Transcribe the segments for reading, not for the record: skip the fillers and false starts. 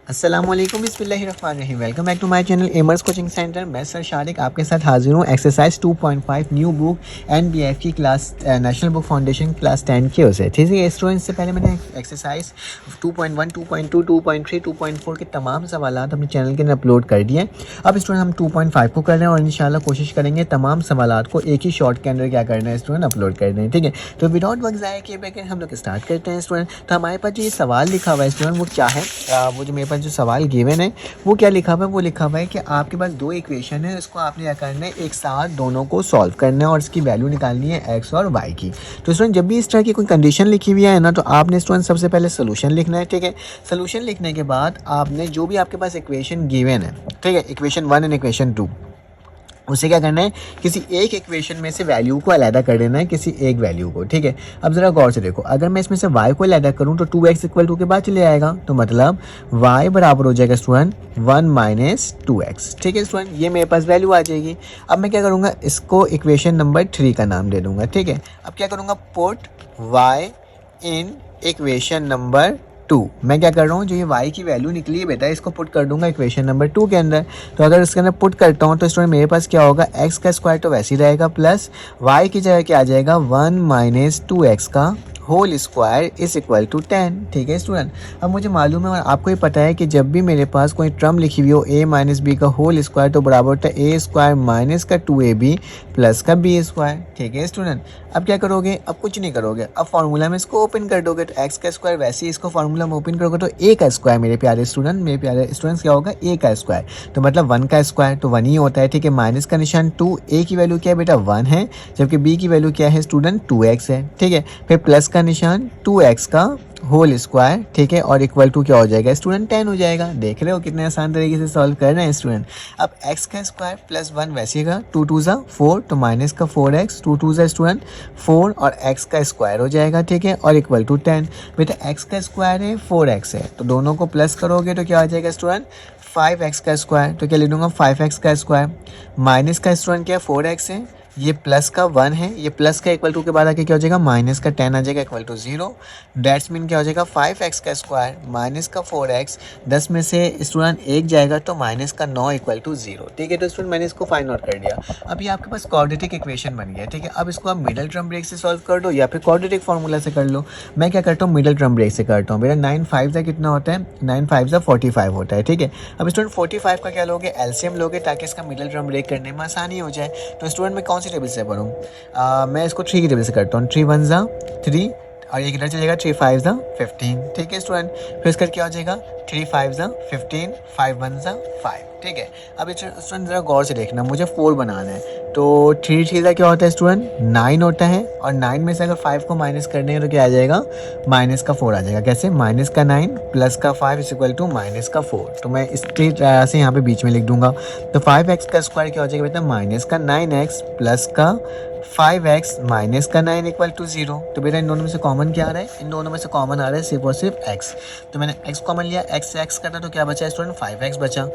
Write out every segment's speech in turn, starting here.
अस्सलामुअलैकुम बिस्मिल्लाहिर्रहमानिर्रहीम। Welcome back to my channel एमर्स कोचिंग सेंटर। मैं सर शारिक आपके साथ हाजिर हूँ एक्सरसाइज 2.5 न्यू बुक एनबीएफ की class national book foundation class 10 की ओर से। ठीक है स्टूडेंट्स, से पहले मैंने एक्सरसाइज 2.1, 2.2, 2.3, 2.4 के तमाम सवाल अपने चैनल के अंदर अपलोड कर दिए। अब स्टूडेंट हम 2.5 को कर रहे हैं और इंशाल्लाह कोशिश करेंगे तमाम सवाल को एक ही शॉर्ट के अंदर क्या करना है स्टूडेंट, अपलोड कर दें। ठीक है, तो विदाउट वक्त ज़ाया किए बगैर हम लोग स्टार्ट करते हैं स्टूडेंट। तो हमारे पास जो ये सवाल लिखा हुआ है स्टूडेंट, वो क्या है, वो जो मेरे पास जो सवाल गिवन है वो क्या लिखा हुआ है, वो लिखा हुआ है कि आपके पास दो इक्वेशन है, इसको आपने क्या करना है, एक साथ दोनों को सॉल्व करना है और इसकी वैल्यू निकालनी है एक्स और वाई की। तो स्टूडेंट जब भी इस तरह की कोई कंडीशन लिखी हुई है ना, तो आपने स्टूडेंट सबसे पहले सोल्यूशन लिखना है। ठीक है, सोल्यूशन लिखने के बाद आपने जो भी आपके पास इक्वेशन गिवन है, ठीक है, इक्वेशन 1 एंड इक्वेशन 2, उसे क्या करना है, किसी एक इक्वेशन में से वैल्यू को अलहदा कर देना है, किसी एक वैल्यू को। ठीक है, अब ज़रा गौर से देखो, अगर मैं इसमें से y को अलहदा करूँ तो 2x इक्वल 2 के बाद चले आएगा, तो मतलब y बराबर हो जाएगा स्टूडेंट 1 माइनस 2x। ठीक है स्टूडेंट, ये मेरे पास वैल्यू आ जाएगी। अब मैं क्या करूँगा, इसको इक्वेशन नंबर 3 का नाम दे दूँगा। ठीक है, अब क्या करूँगा, put y in equation number 2। मैं क्या कर रहा हूँ, जो ये y की वैल्यू निकली है बेटा, इसको पुट कर दूंगा इक्वेशन नंबर 2 के अंदर। तो अगर इसके अंदर पुट करता हूँ तो स्टूडेंट मेरे पास क्या होगा, x का स्क्वायर तो वैसे ही रहेगा, प्लस y की जगह क्या आ जाएगा 1 माइनस 2x का whole square is equal to 10। ठीक है स्टूडेंट, अब मुझे मालूम है और आपको ही पता है कि जब भी मेरे पास कोई टर्म लिखी हुई हो a माइनस बी का होल स्क्वायर, तो बराबर होता है a स्क्वायर माइनस का 2ab प्लस का b स्क्वायर। ठीक है स्टूडेंट, अब क्या करोगे, अब कुछ नहीं करोगे, अब फार्मूला में इसको ओपन कर दोगे, तो x का स्क्वायर वैसे ही इसको फार्मूला में ओपन करोगे तो a का स्क्वायर, मेरे प्यारे स्टूडेंट्स क्या होगा, a का स्क्वायर, तो मतलब 1 का स्क्वायर तो 1 ही होता है। ठीक है, माइनस का निशान 2, a की वैल्यू क्या है बेटा 1 है, जबकि b की वैल्यू क्या है स्टूडेंट 2x है। ठीक है, फिर प्लस का निशान 2x का होल स्क्वायर, ठीक है, और इक्वल टू क्या हो जाएगा स्टूडेंट 10 हो जाएगा। देख रहे हो कितने आसान तरीके से सॉल्व कर रहे हैं स्टूडेंट। अब x का स्क्वायर प्लस 1 वैसे का 2 2 ज़ा 4, तो माइनस का 4x, 2 2 ज़ा स्टूडेंट 4 और x का स्क्वायर हो जाएगा। ठीक है, और इक्वल टू 10। बेटा x का स्क्वायर है 4x है, तो दोनों को प्लस करोगे तो क्या आ जाएगा स्टूडेंट 5x का स्क्वायर, तो क्या ले लूँगा 5x का स्क्वायर, माइनस का स्टूडेंट क्या 4x है, ये प्लस का 1 है, ये प्लस का इक्वल टू के बाद आके क्या हो जाएगा माइनस का 10 आ जाएगा इक्वल टू 0। दैट्स मीन क्या हो जाएगा 5x का स्क्वायर माइनस का 4x, 10 में से स्टूडेंट 1 जाएगा तो माइनस का 9 इक्वल टू 0। ठीक है, तो स्टूडेंट मैंने इसको फाइंड आउट कर दिया। अब ये आपके पास क्वाड्रेटिक इक्वेशन बन गया। ठीक है, अब इसको आप मिडल टर्म ब्रेक से सॉल्व कर दो या फिर क्वाड्रेटिक फार्मूला से कर लो। मैं क्या करता हूँ, मिडल टर्म ब्रेक से करता हूँ। मेरा 9 5 का कितना होता है, 9 5 का 45 होता है। ठीक है, अब स्टूडेंट 45 का क्या लोगे, एलसीएम लोगे ताकि इसका मिडल टर्म ब्रेक करने में आसानी हो जाए। तो स्टूडेंट मैं कौन सी टेबल से पढ़ूँ, मैं इसको 3 की टेबल से करता हूँ। 3 1 ज़ा 3 और एक इधर चलेगा 3 5 ज़ा 15। ठीक है स्टूडेंट, फिर इसका क्या हो जाएगा 3 5 ज़ा 15, 5 1 ज़ा 5। ठीक है, अब स्टूडेंट ज़रा गौर से देखना, मुझे 4 बनाना है, तो 3 3 का क्या होता है स्टूडेंट 9 होता है, और 9 में से अगर 5 को माइनस करने हैं तो क्या आ जाएगा माइनस का 4 आ जाएगा। कैसे, माइनस का 9 प्लस का 5 इज इक्वल टू माइनस का 4। तो मैं इसकी तरह से यहाँ पे बीच में लिख दूंगा, तो 5x का स्क्वायर क्या हो जाएगा बेटा माइनस का 9x प्लस का 5x माइनस का 9 इक्वल टू 0। तो बेटा इन दोनों में से कॉमन क्या आ रहा है, इन दोनों में से कॉमन आ रहा है सिर्फ और सिर्फ x। तो मैंने x कॉमन लिया, x से x कटा तो क्या बचा स्टूडेंट 5x बचा,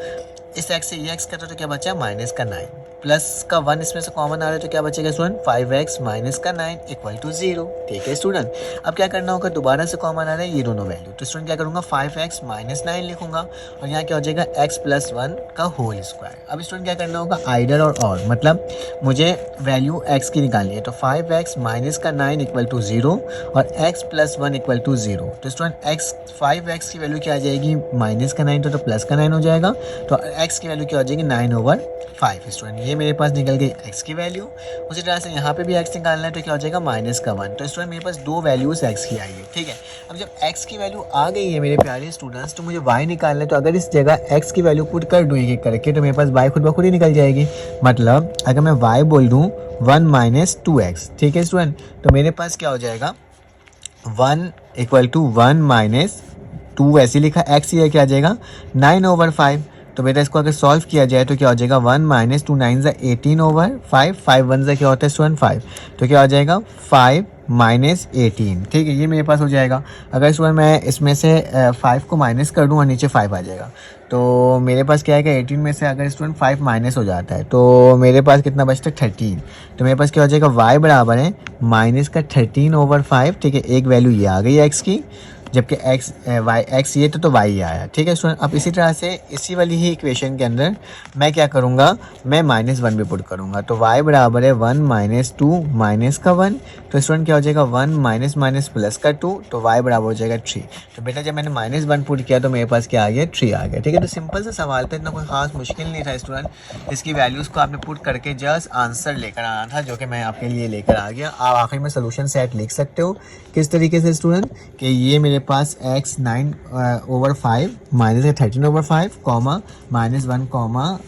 इस x से ये x कटा तो क्या बचा माइनस का 9, प्लस का 1 इसमें से कॉमन आ रहा है तो क्या बचेगा स्टूडेंट 5x माइनस का 9 इक्वल टू 0। ठीक है स्टूडेंट, अब क्या करना होगा, दोबारा से कॉमन आ रहा है ये दोनों वैल्यू, तो स्टूडेंट क्या करूँगा 5x माइनस 9 लिखूंगा और यहाँ क्या हो जाएगा x प्लस 1 का होल स्क्वायर। अब स्टूडेंट क्या करना होगा, आइडर और मतलब मुझे वैल्यू x की निकालनी है, तो 5x माइनस का 9 इक्वल टू 0 और x प्लस 1 इक्वल टू 0। तो स्टूडेंट x 5x की वैल्यू क्या आ जाएगी माइनस का 9 तो प्लस का 9 हो जाएगा, तो x की वैल्यू क्या हो जाएगी 9/5। स्टूडेंट ये मेरे पास निकल गई x की वैल्यू। उसी तरह से यहाँ पे भी x निकालना है तो क्या हो जाएगा माइनस का 1। तो स्टूडेंट मेरे पास दो वैल्यूज़ x की आई है। ठीक है, अब जब x की वैल्यू आ गई है मेरे प्यारे स्टूडेंट्स, तो मुझे y निकालना है, तो अगर इस जगह x की वैल्यू पुट कर दूँ एक करके तो मेरे पास y खुद ब खुद ही निकल जाएगी। मतलब अगर मैं y बोल दूँ 1 माइनस 2x, ठीक है स्टूडेंट, तो मेरे पास क्या हो जाएगा 1 इक्वल टू 1 माइनस 2 वैसे लिखा, x ये क्या आ जाएगा 9/5। तो बेटा इसको अगर सॉल्व किया जाए तो क्या हो जाएगा 1 माइनस 2 9 ज़ा 18/5, 5 1 ज़ा क्या होता है स्टूडेंट 5, तो क्या हो जाएगा 5 माइनस 18। ठीक है, ये मेरे पास हो जाएगा। अगर स्टूडेंट मैं इसमें से 5 को माइनस कर दूँ और नीचे 5 आ जाएगा, तो मेरे पास क्या है 18 में से अगर स्टूडेंट 5 माइनस हो जाता है तो मेरे पास कितना बचता है 13। तो मेरे पास क्या हो जाएगा y बराबर है माइनस का 13/5। ठीक है, एक वैल्यू ये आ गई है x की, जबकि एक्स ये तो y आया, ठीक है स्टूडेंट। अब इसी तरह से इसी वाली ही इक्वेशन के अंदर मैं क्या करूँगा, मैं -1 भी पुट करूँगा। तो y बराबर है 1 - 2 माइनस का 1, तो स्टूडेंट क्या हो जाएगा 1 माइनस माइनस प्लस का 2, तो y बराबर हो जाएगा 3। तो बेटा जब मैंने -1 पुट किया तो मेरे पास क्या आ गया, 3 आ गया, ठीक है। तो सिंपल सा सवाल था, इतना कोई खास मुश्किल नहीं था स्टूडेंट। इसकी वैल्यूज़ को आपने पुट करके जस्ट आंसर लेकर आना था, जो कि मैं आपके लिए लेकर आ गया। आप आखिर में सोल्यूशन सेट लिख सकते हो किस तरीके से स्टूडेंट, कि ये मेरे पास x 9/5 माइनस 13/5 कॉमा -1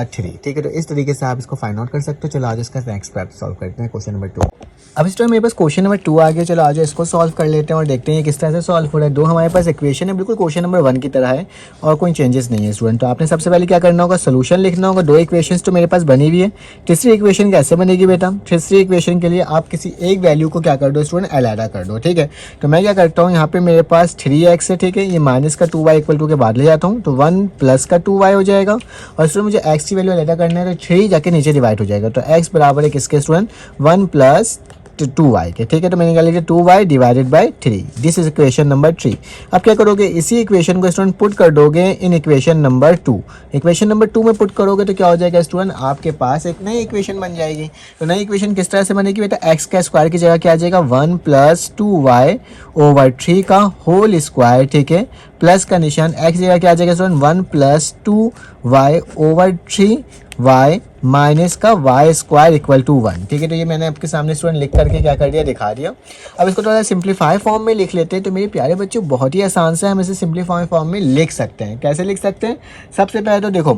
3, ठीक है। तो इस तरीके से आप इसको फाइंड आउट कर सकते हो। चलो आज इसका नेक्स्ट स्टेप सॉल्व करते हैं, क्वेश्चन नंबर 2। अब इस टाइम मेरे पास क्वेश्चन नंबर 2 आ गया। चलो आज इसको सॉल्व कर लेते हैं और देखते हैं किस तरह से सॉल्व हो रहा है। दो हमारे पास इक्वेशन है, बिल्कुल क्वेश्चन नंबर 1 की तरह है और कोई चेंजेस नहीं है स्टूडेंट। तो आपने सबसे पहले क्या करना होगा, सोल्यूशन लिखना होगा। दो इक्वेशंस तो मेरे पास बनी हुई है। तीसरी इक्वेशन कैसे बनेगी बेटा, तीसरी इक्वेशन के लिए आप किसी एक वैल्यू को क्या कर दो स्टूडेंट, अलहदा कर दो, ठीक है। तो मैं क्या करता हूँ, यहाँ पे मेरे पास 3x है, ठीक है। ये माइनस का 2y = 2 के बाद ले जाता हूँ, तो 1 प्लस का 2y हो जाएगा। और स्टूडेंट मुझे x की वैल्यू अलहदा करना है, तो 3 जाके नीचे डिवाइड हो जाएगा। तो x बराबर है किसके स्टूडेंट, 1 + 2y के, ठीक है। तो मैंने निकाल लिया 2y divided by 3। This is equation number 3। अब क्या करोगे, इसी इक्वेशन को स्टूडेंट पुट कर दोगे in equation number 2। Equation number 2 में पुट करोगे तो क्या हो जाएगा स्टूडेंट, आपके पास एक नई इक्वेशन बन जाएगी। तो नई इक्वेशन किस तरह से बनेगी बेटा, x का स्क्वायर की जगह क्या आ जाएगा, 1 + 2y/3 का होल स्क्वायर, ठीक है। प्लस का निशान, x जगह क्या आ जाएगा स्टूडेंट, 1 + 2y/3 y माइनस का y² = 1, ठीक है। तो ये मैंने आपके सामने स्टूडेंट लिख करके क्या कर दिया, दिखा दिया। अब इसको थोड़ा सिंप्लीफाई फॉर्म में लिख लेते हैं। तो मेरे प्यारे बच्चों बहुत ही आसान से हम इसे सिंप्लीफाई फॉर्म में लिख सकते हैं। कैसे लिख सकते हैं, सबसे पहले तो देखो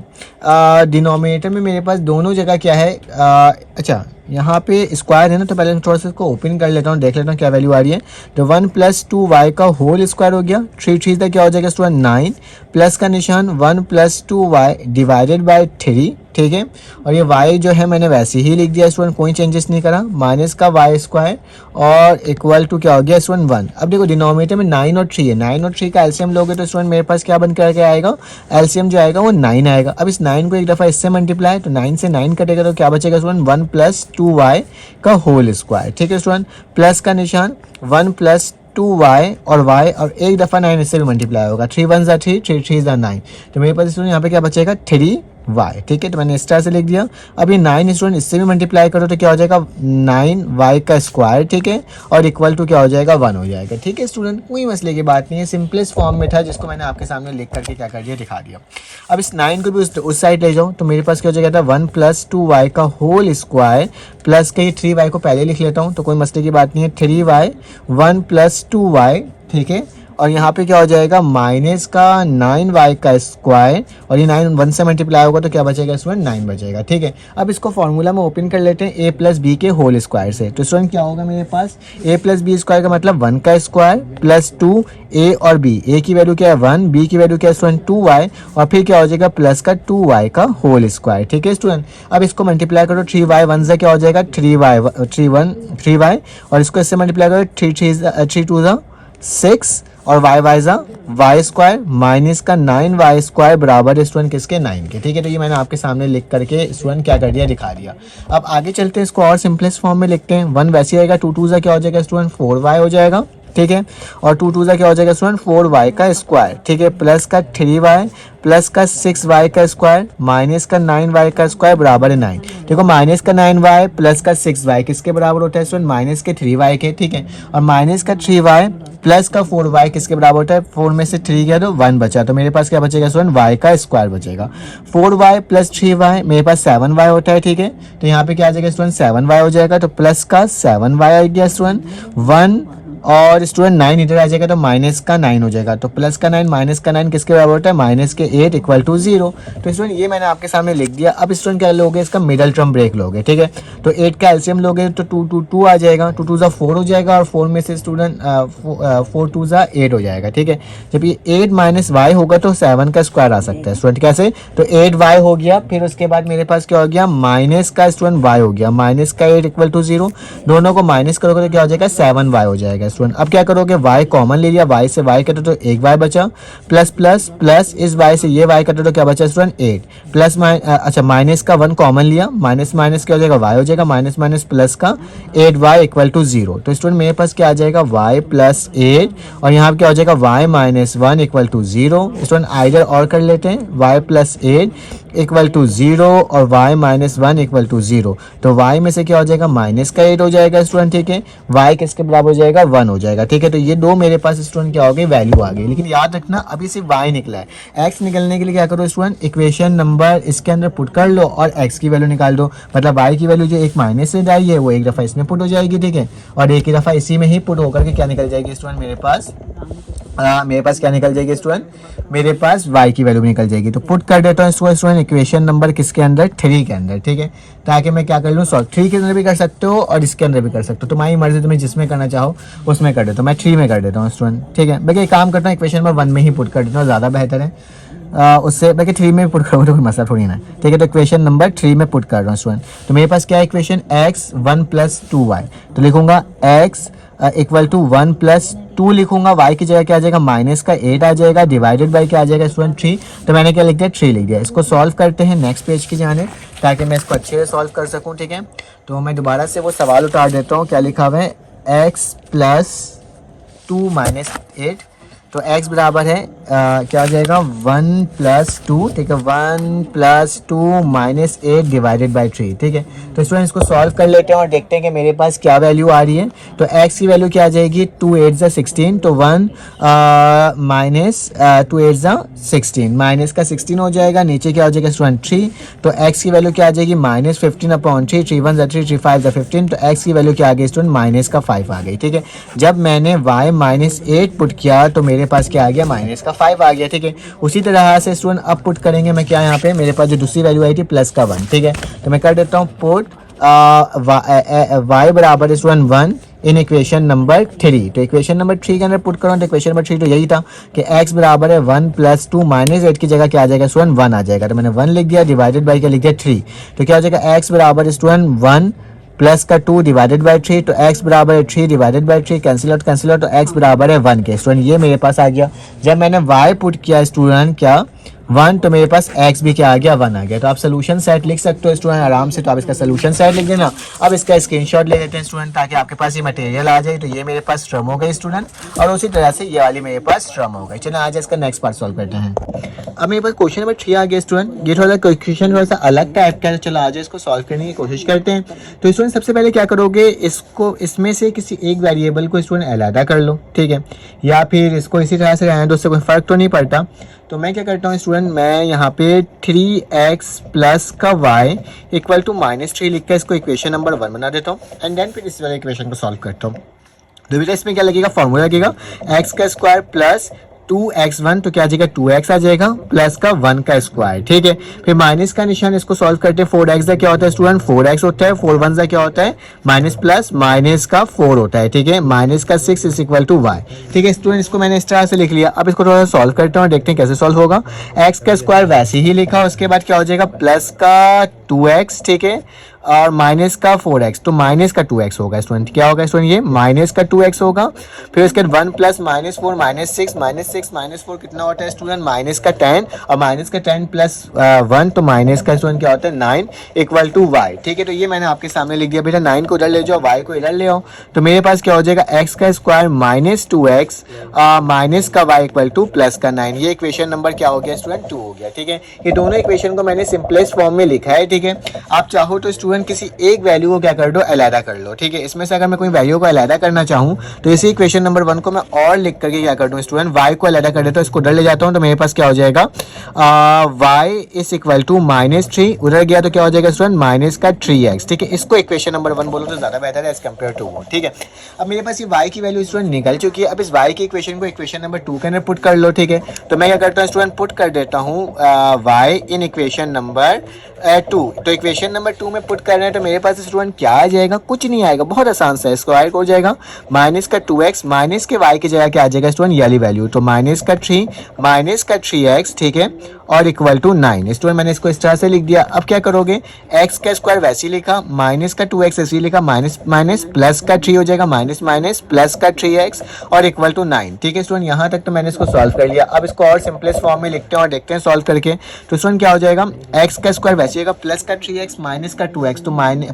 डिनोमिनेटर में मेरे पास दोनों जगह क्या है, अच्छा यहाँ पे स्क्वायर है ना, तो पहले थोड़ा सा इसको ओपन कर लेता हूँ, देख लेता हूँ क्या वैल्यू आ रही है। तो 1 + 2y का होल स्क्वायर हो गया, 3 का क्या हो जाएगा स्टूडेंट 9, प्लस का निशान 1 + 2y डिवाइडेड बाय 3, ठीक है। और ये y जो है मैंने वैसे ही लिख दिया स्टूडेंट, कोई चेंजेस नहीं करा, माइनस का y² और इक्वल टू क्या हो गया स्टूडेंट 1। अब देखो डिनोमिनेटर में 9 और 3 है, 9 और 3 का एलसीएम लोगे तो स्टूडेंट मेरे पास क्या बन करके आएगा, एलसीएम जो आएगा वो 9 आएगा। अब इस 9 को एक दफ़ा इससे मल्टीप्लाई, तो 9 से 9 कटेगा तो क्या बचेगा स्टूडेंट, 1 + 2y का होल स्क्वायर, ठीक है स्टूडेंट। प्लस का निशान 1 + 2y और y और एक दफ़ा 9 इससे भी मल्टीप्लाई होगा, 3 × 1 = 3, 3 × 3 = 9। तो मेरे पास स्टूडेंट यहाँ पे क्या बचेगा 3y, ठीक है। तो मैंने इस तरह से लिख दिया। अब ये 9 स्टूडेंट इससे भी मल्टीप्लाई करो तो क्या हो जाएगा 9y का स्क्वायर, ठीक है। और इक्वल टू क्या हो जाएगा 1 हो जाएगा, ठीक है स्टूडेंट। कोई मसले की बात नहीं है, सिंपलेस्ट फॉर्म में था जिसको मैंने आपके सामने लिख करके क्या कर दिया, दिखा दिया। अब इस 9 को भी उस साइड ले जाओ तो मेरे पास क्या हो जाएगा 1 + 2y का होल स्क्वायर प्लस के 3y को पहले लिख लेता हूँ, तो कोई मसले की बात नहीं है, 3y 1 + 2y, ठीक है। और यहाँ पे क्या हो जाएगा माइनस का 9y का स्क्वायर, और ये 9 1 से मल्टीप्लाई होगा तो क्या बचेगा स्टूडेंट 9 बचेगा, ठीक है। अब इसको फॉर्मूला में ओपन कर लेते हैं a + b के होल स्क्वायर से। तो स्टूडेंट क्या होगा मेरे पास, a + b स्क्वायर का मतलब 1 का स्क्वायर प्लस 2a और b, a की वैल्यू क्या है 1, b की वैल्यू क्या है स्टूडेंट 2y, और फिर क्या हो जाएगा प्लस का 2y का होल स्क्वायर, ठीक है स्टूडेंट। अब इसको मल्टीप्लाई करो, 3y 1 से क्या हो जाएगा 3y, और इसको इससे मल्टीप्लाई करो 3 2 6 और y² माइनस का 9y² बराबर स्टूडेंट किसके 9 के, ठीक है। तो ये मैंने आपके सामने लिख करके स्टूडेंट क्या कर दिया, दिखा दिया। अब आगे चलते हैं, इसको और सिंपलेस्ट फॉर्म में लिखते हैं। 1 वैसे आएगा, 2 2 क्या हो जाएगा स्टूडेंट 4y हो जाएगा, ठीक है। और 2 2 क्या हो जाएगा स्टूडेंट 4y का स्क्वायर, ठीक है। प्लस का 3y प्लस का 6y का स्क्वायर माइनस का 9y का स्क्वायर बराबर है 9। देखो माइनस का 9y प्लस का 6y किसके बराबर होता है स्टूडेंट, माइनस के 3y के, ठीक है। और माइनस का 3y प्लस का 4y किसके बराबर होता है, 4 में से 3 गया तो 1 बचा, तो मेरे पास क्या बचेगा स्टूडेंट y का स्क्वायर बचेगा। 4y + 3y मेरे पास 7y होता है, ठीक है। तो यहाँ पे क्या आ जाएगा स्टूडेंट 7y हो जाएगा, तो प्लस का 7y आ गया स्टूडेंट 1, और स्टूडेंट 9 इधर आ जाएगा तो माइनस का 9 हो जाएगा। तो प्लस का 9 माइनस का 9 किसके बराबर होता है, माइनस के 8 = 0। तो स्टूडेंट ये मैंने आपके सामने लिख दिया। अब स्टूडेंट क्या लोगे, इसका मिडल टर्म ब्रेक लोगे, ठीक है। तो 8 का एलसीएम लोगे तो 2 2 आ जाएगा, 2 2 4 हो जाएगा, और 4 में से स्टूडेंट 4 2 8 हो जाएगा, ठीक है। जब ये 8 - y होगा तो 7 का स्क्वायर आ सकता है स्टूडेंट, कैसे, तो 8y हो गया। फिर उसके बाद मेरे पास क्या हो गया माइनस का स्टूडेंट y हो गया, माइनस का 8 = 0। दोनों को माइनस करोगे तो क्या हो जाएगा 7y हो जाएगा स्टूडेंट। अब क्या करोगे, y कॉमन ले लिया, y से y कटे तो एक y बचा, प्लस प्लस प्लस इस y से ये y कटे तो क्या बचा स्टूडेंट 8, प्लस अच्छा माइनस का 1 कॉमन लिया, माइनस माइनस क्या हो जाएगा y हो जाएगा, माइनस माइनस प्लस का 8y इक्वल टू 0। तो स्टूडेंट मेरे पास क्या आ जाएगा y प्लस 8 और यहाँ क्या हो जाएगा y minus 1 equal to 0। Student आइडर और कर लेते हैं, y प्लस 8 इक्वल टू 0 और y माइनस 1 इक्वल टू 0। तो y में से क्या हो जाएगा, माइनस का 8 हो जाएगा स्टूडेंट, ठीक है। y किसके बराबर हो जाएगा, 1 हो जाएगा, ठीक है। तो ये दो मेरे पास स्टूडेंट क्या हो गई, वैल्यू आ गई। लेकिन याद रखना अभी सिर्फ y निकला है, x निकलने के लिए क्या करो स्टूडेंट, इक्वेशन नंबर इसके अंदर पुट कर लो और x की वैल्यू निकाल दो। मतलब y की वैल्यू जो एक माइनस से आई है वो एक दफ़ा इसमें पुट हो जाएगी, ठीक है। और एक ही दफ़ा इसी में ही पुट होकर के क्या निकल जाएगी स्टूडेंट, मेरे पास क्या निकल जाएगी स्टूडेंट, मेरे पास y की वैल्यू निकल जाएगी। तो पुट कर देता हूँ स्टूडेंट इक्वेशन नंबर किसके अंदर, 3 के अंदर, ठीक है। ताकि मैं क्या कर लूँ, सॉल्व 3 के अंदर भी कर सकते हो और इसके अंदर भी कर सकते हो, तुम्हारी मर्जी, तुम्हें जिसमें करना चाहो उसमें कर देता हूँ। मैं 3 में कर देता हूँ स्टूडेंट, ठीक है। मैं काम करता हूँ इक्वेशन नंबर 1 में ही पुट कर देता हूँ, ज़्यादा बेहतर है। उससे मैं 3 में पुट करूँ तो कोई मसला थोड़ी ना, ठीक है। तो इक्वेशन नंबर 3 में पुट कर रहा हूँ स्टूडेंट। तो मेरे पास क्या है इक्वेशन, x 1 प्लस 2y, तो लिखूंगा x इक्वल टू 1 प्लस 2 लिखूंगा, y की जगह क्या आ जाएगा, माइनस का 8 आ जाएगा, डिवाइडेड बाई क्या आ जाएगा स्टूडेंट 3। तो मैंने क्या लिख दिया, 3 लिख दिया। इसको सॉल्व करते हैं नेक्स्ट पेज की जाने, ताकि मैं इसको अच्छे से सॉल्व कर सकूँ, ठीक है। तो मैं दोबारा से वो सवाल उतार देता हूँ, क्या लिखा हुआ है, x प्लस 2 माइनस 8। तो x बराबर है क्या आ जाएगा, 1 प्लस 2, ठीक है, 1 प्लस 2 माइनस 8 डिवाइडेड बाई 3, ठीक है। तो स्टूडेंट इसको सॉल्व कर लेते हैं और देखते हैं कि मेरे पास क्या वैल्यू आ रही है। तो x की वैल्यू क्या आ जाएगी, 2 8 ज़ा 16, तो 1 माइनस 2 8 ज़ा 16, माइनस का 16 हो जाएगा, नीचे क्या हो जाएगा स्टूडेंट 3। तो x की वैल्यू क्या आ जाएगी, माइनस 15 अपॉन 3, 3 1 ज़ा 3, 3 5 ज़ा 15। तो x की वैल्यू क्या आ गई स्टूडेंट, माइनस का 5 आ गई, ठीक है। जब मैंने y माइनस 8 पुट किया तो मेरे पास क्या आ गया, माइनस का 5 आ गया, ठीक है। उसी तरह से स्टूडेंट अब पुट करेंगे, मैं क्या यहाँ पे मेरे पास जो दूसरी वैल्यू आई थी प्लस का 1, ठीक है। तो मैं कर देता हूँ पुट y बराबर स्टूडेंट 1 इन इक्वेशन नंबर 3। तो इक्वेशन नंबर 3 के अंदर पुट करो, तो इक्वेशन नंबर 3 तो यही था कि x बराबर है 1 प्लस 2 माइनस 8 की जगह क्या आ जाएगा स्टूडेंट 1 आ जाएगा। तो मैंने 1 लिख दिया, डिवाइडेड बाई क्या लिख दिया 3। तो क्या हो जाएगा, x बराबर स्टूडेंट 1 प्लस का 2 डिवाइडेड बाई 3। तो x बराबर है 3 डिवाइडेड बाई 3, कैंसिल आउट, तो x बराबर है 1 के स्टूडेंट, ये मेरे पास आ गया। जब मैंने y पुट किया स्टूडेंट क्या 1, तो मेरे पास x भी क्या आ गया, 1 आ गया। तो आप सोल्यूशन सेट लिख सकते हो स्टूडेंट आराम से। तो आप इसका सोल्यूशन सेट लिख देना। अब इसका स्क्रीनशॉट ले लेते हैं स्टूडेंट, ताकि आपके पास ये मटेरियल आ जाए। तो ये मेरे पास स्ट्रम हो गई स्टूडेंट, और उसी तरह से ये वाली मेरे पास स्ट्रम हो गई। चलिए आज इसका नेक्स्ट पार्ट सॉल्व करते हैं। अब मेरे पास क्वेश्चन नंबर 3 आ गया स्टूडेंट। ये थोड़ा क्वेश्चन थोड़ा सा अलग टाइप का है, चलो आज इसको सॉल्व करने की कोशिश करते हैं। तो स्टूडेंट सबसे पहले क्या करोगे, इसको इसमें से किसी एक वेरिएबल को स्टूडेंट अलहदा कर लो, ठीक है, या फिर इसको इसी तरह से रहने दो, उससे कोई फ़र्क तो नहीं पड़ता। तो मैं क्या करता हूँ स्टूडेंट, मैं यहाँ पे 3x प्लस का y इक्वल टू -3 लिख कर इसको इक्वेशन नंबर 1 बना देता हूँ, एंड देन फिर इस वाले इक्वेशन को सॉल्व करता हूँ। तो बेटा इसमें क्या लगेगा, फॉर्मूला लगेगा x का स्क्वायर प्लस 2x1, तो क्या आ जाएगा 2x आ जाएगा, प्लस का 1 का स्क्वायर, ठीक है। फिर माइनस का निशान, इसको सॉल्व करते हैं। 4x का क्या होता है स्टूडेंट, 4x होता है, 4 1 का क्या होता है माइनस, प्लस माइनस का 4 होता है, ठीक है। माइनस का 6 इज इक्वल टू y, ठीक है स्टूडेंट। इसको मैंने इस तरह से लिख लिया। अब इसको थोड़ा सा सॉल्व करता हूँ, देखते हैं कैसे सॉल्व होगा। x का स्क्वायर वैसे ही लिखा, उसके बाद क्या हो जाएगा प्लस का 2x, ठीक है, और माइनस का 4x, तो माइनस का 2x होगा स्टूडेंट। क्या होगा स्टूडेंट, ये माइनस का 2x होगा। फिर उसके बाद 1 प्लस -4 -6 -4 कितना होता है स्टूडेंट, माइनस का 10, और माइनस का 10 प्लस 1, तो माइनस का स्टूडेंट क्या होता है 9 इक्वल टू y, ठीक है। तो ये मैंने आपके सामने लिख दिया। बेटा 9 को इधर ले जाओ, y को इधर ले आओ, तो मेरे पास क्या हो जाएगा x का स्क्वायर माइनस 2x माइनस का y इक्वल टू प्लस का 9। ये इक्वेशन नंबर क्या हो गया स्टूडेंट 2 हो गया, ठीक है। ये दोनों इक्वेशन को मैंने सिंपलेस्ट फॉर्म में लिखा है, ठीक है। आप चाहो तो स्टूडेंट किसी एक वैल्यू को क्या कर दो, अलहदा कर लो, ठीक है। इसमें से अगर मैं कोई वैल्यू को अलहदा करना चाहूँ तो इसी इक्वेशन नंबर 1 को मैं और लिख करके क्या कर दूँ स्टूडेंट, y को अलहदा कर देता हूँ, इसको उधर ले जाता हूँ, तो मेरे पास क्या हो जाएगा y इज इक्वल टू -3, उधर गया तो क्या हो जाएगा स्टूडेंट माइनस का 3x, ठीक है। इसको इक्वेशन नंबर 1 बोलो तो ज़्यादा बेहतर है एज कम्पेयर टू वो, ठीक है। अब मेरे पास ये y की वैल्यू स्टूडेंट निकल चुकी है। अब इस y की इक्वेशन को इक्वेशन नंबर 2 के अंदर पुट कर लो, ठीक है। तो मैं क्या करता हूँ स्टूडेंट, पुट कर देता हूँ y इन इक्वेशन नंबर 2। तो इक्वेशन नंबर 2 में पुट कर रहे हैं तो मेरे पास स्टूडेंट क्या आ जाएगा, कुछ नहीं आएगा, बहुत आसान सा है। स्क्वायर हो जाएगा माइनस का 2x माइनस के y की जगह क्या आ जाएगा स्टूडेंट, ये वाली वैल्यू, तो माइनस का 3 माइनस का 3x, ठीक है, और इक्वल टू 9। स्टूडेंट मैंने इसको इस तरह से लिख दिया। अब क्या करोगे, x का स्क्वायर वैसे ही लिखा, माइनस का 2x ऐसे ही लिखा, माइनस माइनस प्लस का 3 हो जाएगा, माइनस माइनस प्लस का 3x और इक्वल टू 9। ठीक है स्टूडेंट, यहाँ तक तो मैंने इसको सॉल्व कर लिया। अब इसको और सिंपलेस्ट फॉर्म में लिखते हैं और देखते हैं सॉल्व करके। तो स्टूडेंट क्या हो जाएगा, x का स्क्वायर वैसे होगा प्लस का 3x माइनस का 2x, तो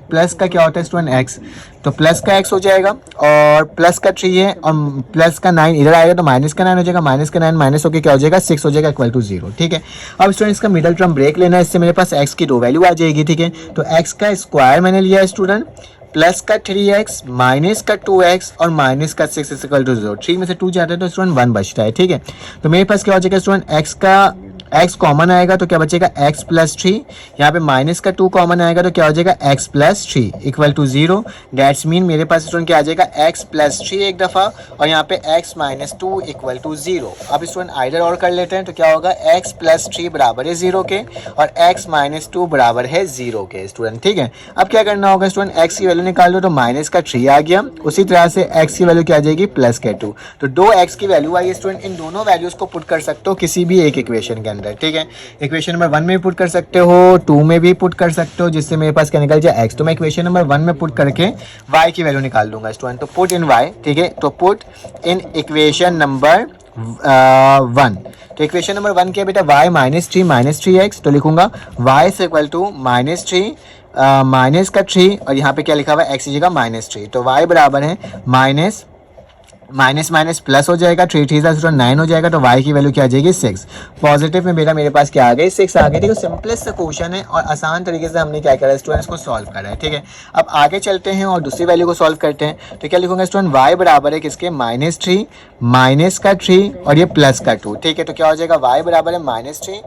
प्लस का क्या होता है स्टूडेंट x, तो प्लस का x हो जाएगा और प्लस का 3 है और प्लस का 9 इधर आएगा तो माइनस का 9 हो जाएगा, माइनस का 9 माइनस होकर क्या हो जाएगा 6 हो जाएगा इक्वल टू 0। ठीक है, अब स्टूडेंट इसका मिडल टर्म ब्रेक लेना है, इससे मेरे पास x की 2 वैल्यू आ जाएगी। ठीक है, तो x का स्क्वायर मैंने लिया है स्टूडेंट, प्लस का 3x माइनस का 2x और माइनस का 6 इक्वल टू 0। 3 में से 2 जाता है तो स्टूडेंट 1 बचता है। ठीक है, तो मेरे पास क्या हो जाएगा स्टूडेंट, x कॉमन आएगा तो क्या बचेगा x प्लस 3, यहाँ पे माइनस का 2 कॉमन आएगा तो क्या हो जाएगा x plus 3 equal to 0। That's mean मेरे पास स्टूडेंट क्या आ जाएगा x प्लस 3 एक दफ़ा और यहाँ पे x माइनस 2 इक्वल टू 0। अब स्टूडेंट आइडर और कर लेते हैं तो क्या होगा, x प्लस 3 बराबर है 0 के और x माइनस 2 बराबर है 0 के स्टूडेंट। ठीक है, अब क्या करना होगा स्टूडेंट, x की वैल्यू निकाल लो तो माइनस का 3 आ गया, उसी तरह से x की वैल्यू क्या आ जाएगी प्लस का 2, तो 2x की वैल्यू आई है स्टूडेंट। इन दोनों वैल्यूज को पुट कर सकते हो किसी भी एक इक्वेशन के अंदर। ठीक है, इक्वेशन नंबर 1 में पुट कर सकते हो, 2 में भी पुट कर सकते हो, जिससे मेरे पास क्या निकल जाए x। तो मैं इक्वेशन नंबर 1 में पुट करके y की वैल्यू निकाल लूंगा स्टूडेंट, तो पुट इन y। ठीक है, तो पुट इन इक्वेशन नंबर 1। तो इक्वेशन नंबर 1 क्या है बेटा, y माइनस 3 माइनस 3x, तो लिखूंगा y is equal to minus 3 minus का 3 और यहाँ पे क्या लिखा हुआ है x की जगह माइनस 3, तो y बराबर है माइनस माइनस माइनस प्लस हो जाएगा, 3 3 स्टूडेंट 9 हो जाएगा, तो y की वैल्यू क्या आ जाएगी 6। पॉजिटिव में बेटा मेरे पास क्या आ गई 6 आ गई। ठीक है, सिंपलेस्ट क्वेश्चन है और आसान तरीके से हमने क्या करा स्टूडेंट्स को सॉल्व करा है। ठीक है, अब आगे चलते हैं और दूसरी वैल्यू को सॉल्व करते हैं। तो क्या लिखूंगा स्टूडेंट, y बराबर है किसके, माइनस 3 माइनस का 3 और ये प्लस का 2। ठीक है, तो क्या हो जाएगा y बराबर है माइनस 3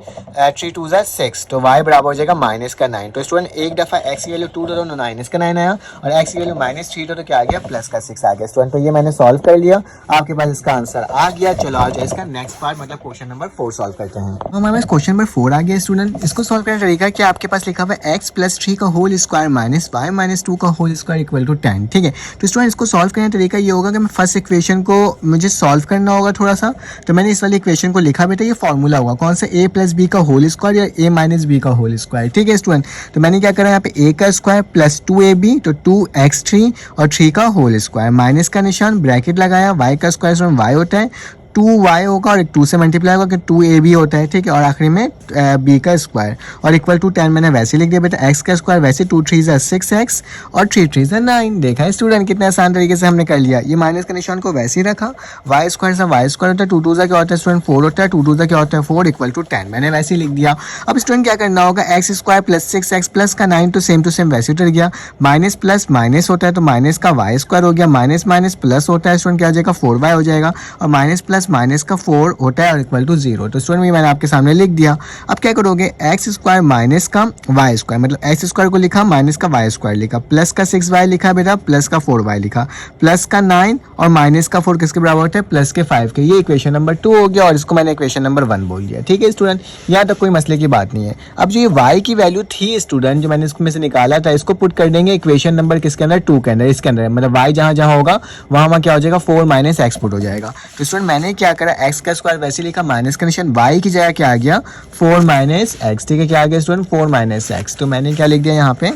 3 2 6, तो y बराबर हो जाएगा माइनस का 9। तो स्टूडेंट एक दफ़ा x की वैल्यू 2 दो तो माइनस का 9 आया और x की वैल्यू माइनस 3 तो क्या आ गया प्लस का 6 आ गया स्टूडेंट। तो ये मैंने सॉल्व कर लिया, आपके पास इसका आंसर आ गया। चलो आ जाए इसका नेक्स्ट पार्ट मतलब क्वेश्चन नंबर 4 सॉल्व करते हैं। तो हमारे पास क्वेश्चन नंबर 4 आ गया स्टूडेंट। इसको सॉल्व करने का तरीका क्या, आपके पास लिखा हुआ है x प्लस 3 का whole square minus y minus 2 का होल स्क्वायर इक्वल टू 10। ठीक है, तो स्टूडेंट इसको सॉल्व करने का तरीका ये होगा कि मैं फर्स्ट इक्वेशन को मुझे सॉल्व करना होगा थोड़ा सा, तो मैंने इस वाली इक्वेशन को लिखा बेटा, ये फॉर्मूला होगा कौन सा, a प्लस बी का होल स्क्वायर या a माइनस बी का होल स्क्वायर। ठीक है स्टूडेंट, तो मैंने क्या करा यहाँ पे a का स्क्वायर प्लस 2ab तो 2x3 और 3 का होल स्क्वायर, माइनस का निशान, ब्रैकेट लगाया, y का स्क्वायर स्टूडेंट y होता है, 2y होगा और 2 से मल्टीप्लाई होगा कि 2ab होता है। ठीक है, और आखिरी में b का स्क्वायर और इक्वल टू 10 मैंने वैसे लिख दिया बेटा, x का स्क्वायर वैसे 2 3 6x और 3 3 9। देखा है स्टूडेंट कितने आसान तरीके से हमने कर लिया। ये माइनस का निशान को वैसे ही रखा, y स्क्वायर से y स्क्वायर होता है, 2 2 क्या होता है स्टूडेंट 4 होता है, 2 2 क्या होता है 4 इक्वल टू 10 मैंने वैसे ही लिख दिया। अब स्टूडेंट क्या करना होगा, x square plus 6x plus का 9 तो सेम टू सेम वैसे उतर गया, माइनस प्लस माइनस होता है तो माइनस का y स्क्वायर हो गया, माइनस माइनस प्लस होता है स्टूडेंट क्या हो जाएगा 4y हो जाएगा और माइनस प्लस माइनस का 4 होता है और इक्वल टू 0। तो स्टूडेंट मैंने आपके सामने लिख दिया। अब क्या करोगे, एक्स स्क्वायर माइनस का वाई स्क्वायर, मतलब एक्स स्क्वायर को लिखा माइनस का वाई स्क्वायर लिखा, प्लस का 6y लिखा बेटा, प्लस का 4y लिखा, प्लस का 9 और माइनस का 4 किसके बराबर होता है, प्लस के 5 के। ये इक्वेशन नंबर 2 हो गया और इसको मैंने इक्वेशन नंबर 1 बोल दिया। ठीक है स्टूडेंट, यहाँ तक कोई मसले की बात नहीं है। अब जो ये y की वैल्यू थी स्टूडेंट जो मैंने इसमें से निकाला था, इसको पुट कर देंगे इक्वेशन नंबर किसके अंदर, 2 के अंदर, इसके अंदर, मतलब y जहाँ जहाँ होगा वहाँ क्या हो जाएगा 4 माइनस एक्स पुट हो जाएगा। तो स्टूडेंट मैंने क्या करा, एक्स का स्क्वायर वैसे लिखा, माइनस का निशान, y की जगह क्या आ गया 4 माइनस एक्स। ठीक है, क्या आ गया स्टूडेंट 4 माइनस एक्स, तो मैंने क्या लिख दिया यहाँ पे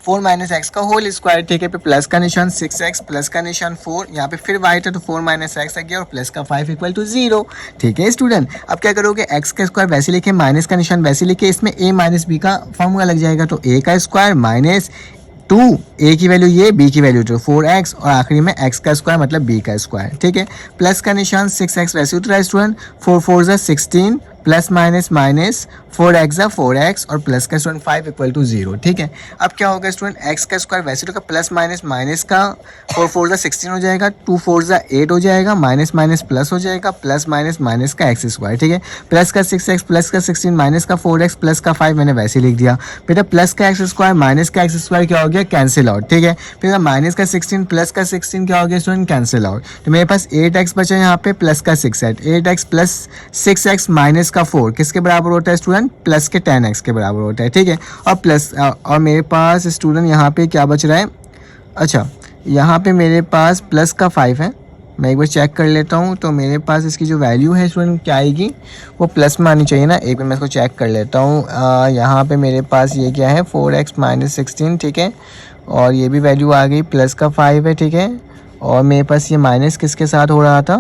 4 माइनस एक्स का होल स्क्वायर। ठीक है, पे प्लस का निशान 6x प्लस का निशान 4, यहाँ पे फिर y था तो 4 माइनस एक्स आ गया और प्लस का 5 इक्वल टू 0। ठीक है स्टूडेंट, अब क्या करोगे, x का स्क्वायर वैसे लिखे, माइनस का निशान वैसे लिखे, इसमें a माइनस बी का फॉर्मूला लग जाएगा, तो a का स्क्वायर माइनस 2, a की वैल्यू ये, b की वैल्यू तो 4x और आखिरी में x का स्क्वायर मतलब b का स्क्वायर। ठीक है, प्लस का निशान 6x वैसे उतरा है student, 4 4 16 plus minus minus 4x 4x और प्लस का स्टूडेंट 5 इक्वल टू 0। ठीक है, अब क्या होगा स्टूडेंट, x का स्क्वायर वैसे तो प्लस माइनस माइनस का 4 4 16 हो जाएगा, 2 4 8 हो जाएगा, माइनस माइनस प्लस हो जाएगा, प्लस माइनस माइनस का एक्स स्क्वायर। ठीक है, प्लस का 6x प्लस का 16 माइनस का 4x प्लस का 5 मैंने वैसे लिख दिया बेटा, प्लस का एक्स स्क्वायर माइनस का एक्स स्क्वायर क्या हो गया कैंसिल आउट। ठीक है, फिर माइनस का 16 प्लस का 16 क्या हो गया स्टूडेंट कैंसिल आउट, तो मेरे पास 8x बचा यहाँ पे प्लस का 6x, 8x plus 6x minus का 4 किसके बराबर होता है स्टूडेंट, प्लस के 10x के बराबर होता है, ठीक है। और प्लस और मेरे पास स्टूडेंट यहाँ पे क्या बच रहा है, अच्छा यहाँ पे मेरे पास प्लस का 5 है, मैं एक बार चेक कर लेता हूँ। तो मेरे पास इसकी जो वैल्यू है स्टूडेंट क्या आएगी, वो प्लस में आनी चाहिए ना, एक बार मैं इसको चेक कर लेता हूँ। यहाँ पे मेरे पास ये क्या है 4x माइनस 16, ठीक है, और ये भी वैल्यू आ गई प्लस का 5 है, ठीक है। और मेरे पास ये माइनस किसके साथ हो रहा था,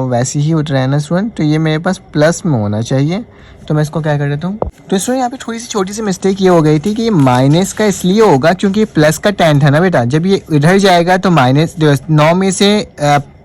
वैसे ही उठ रहा है ना स्टूडेंट, तो ये मेरे पास प्लस में होना चाहिए। तो मैं इसको क्या कर देता हूँ, तो स्टूडेंट यहाँ पे थोड़ी सी छोटी सी मिस्टेक ये हो गई थी कि ये माइनस का इसलिए होगा क्योंकि प्लस का 10 था ना बेटा, जब ये इधर जाएगा तो माइनस 9 में से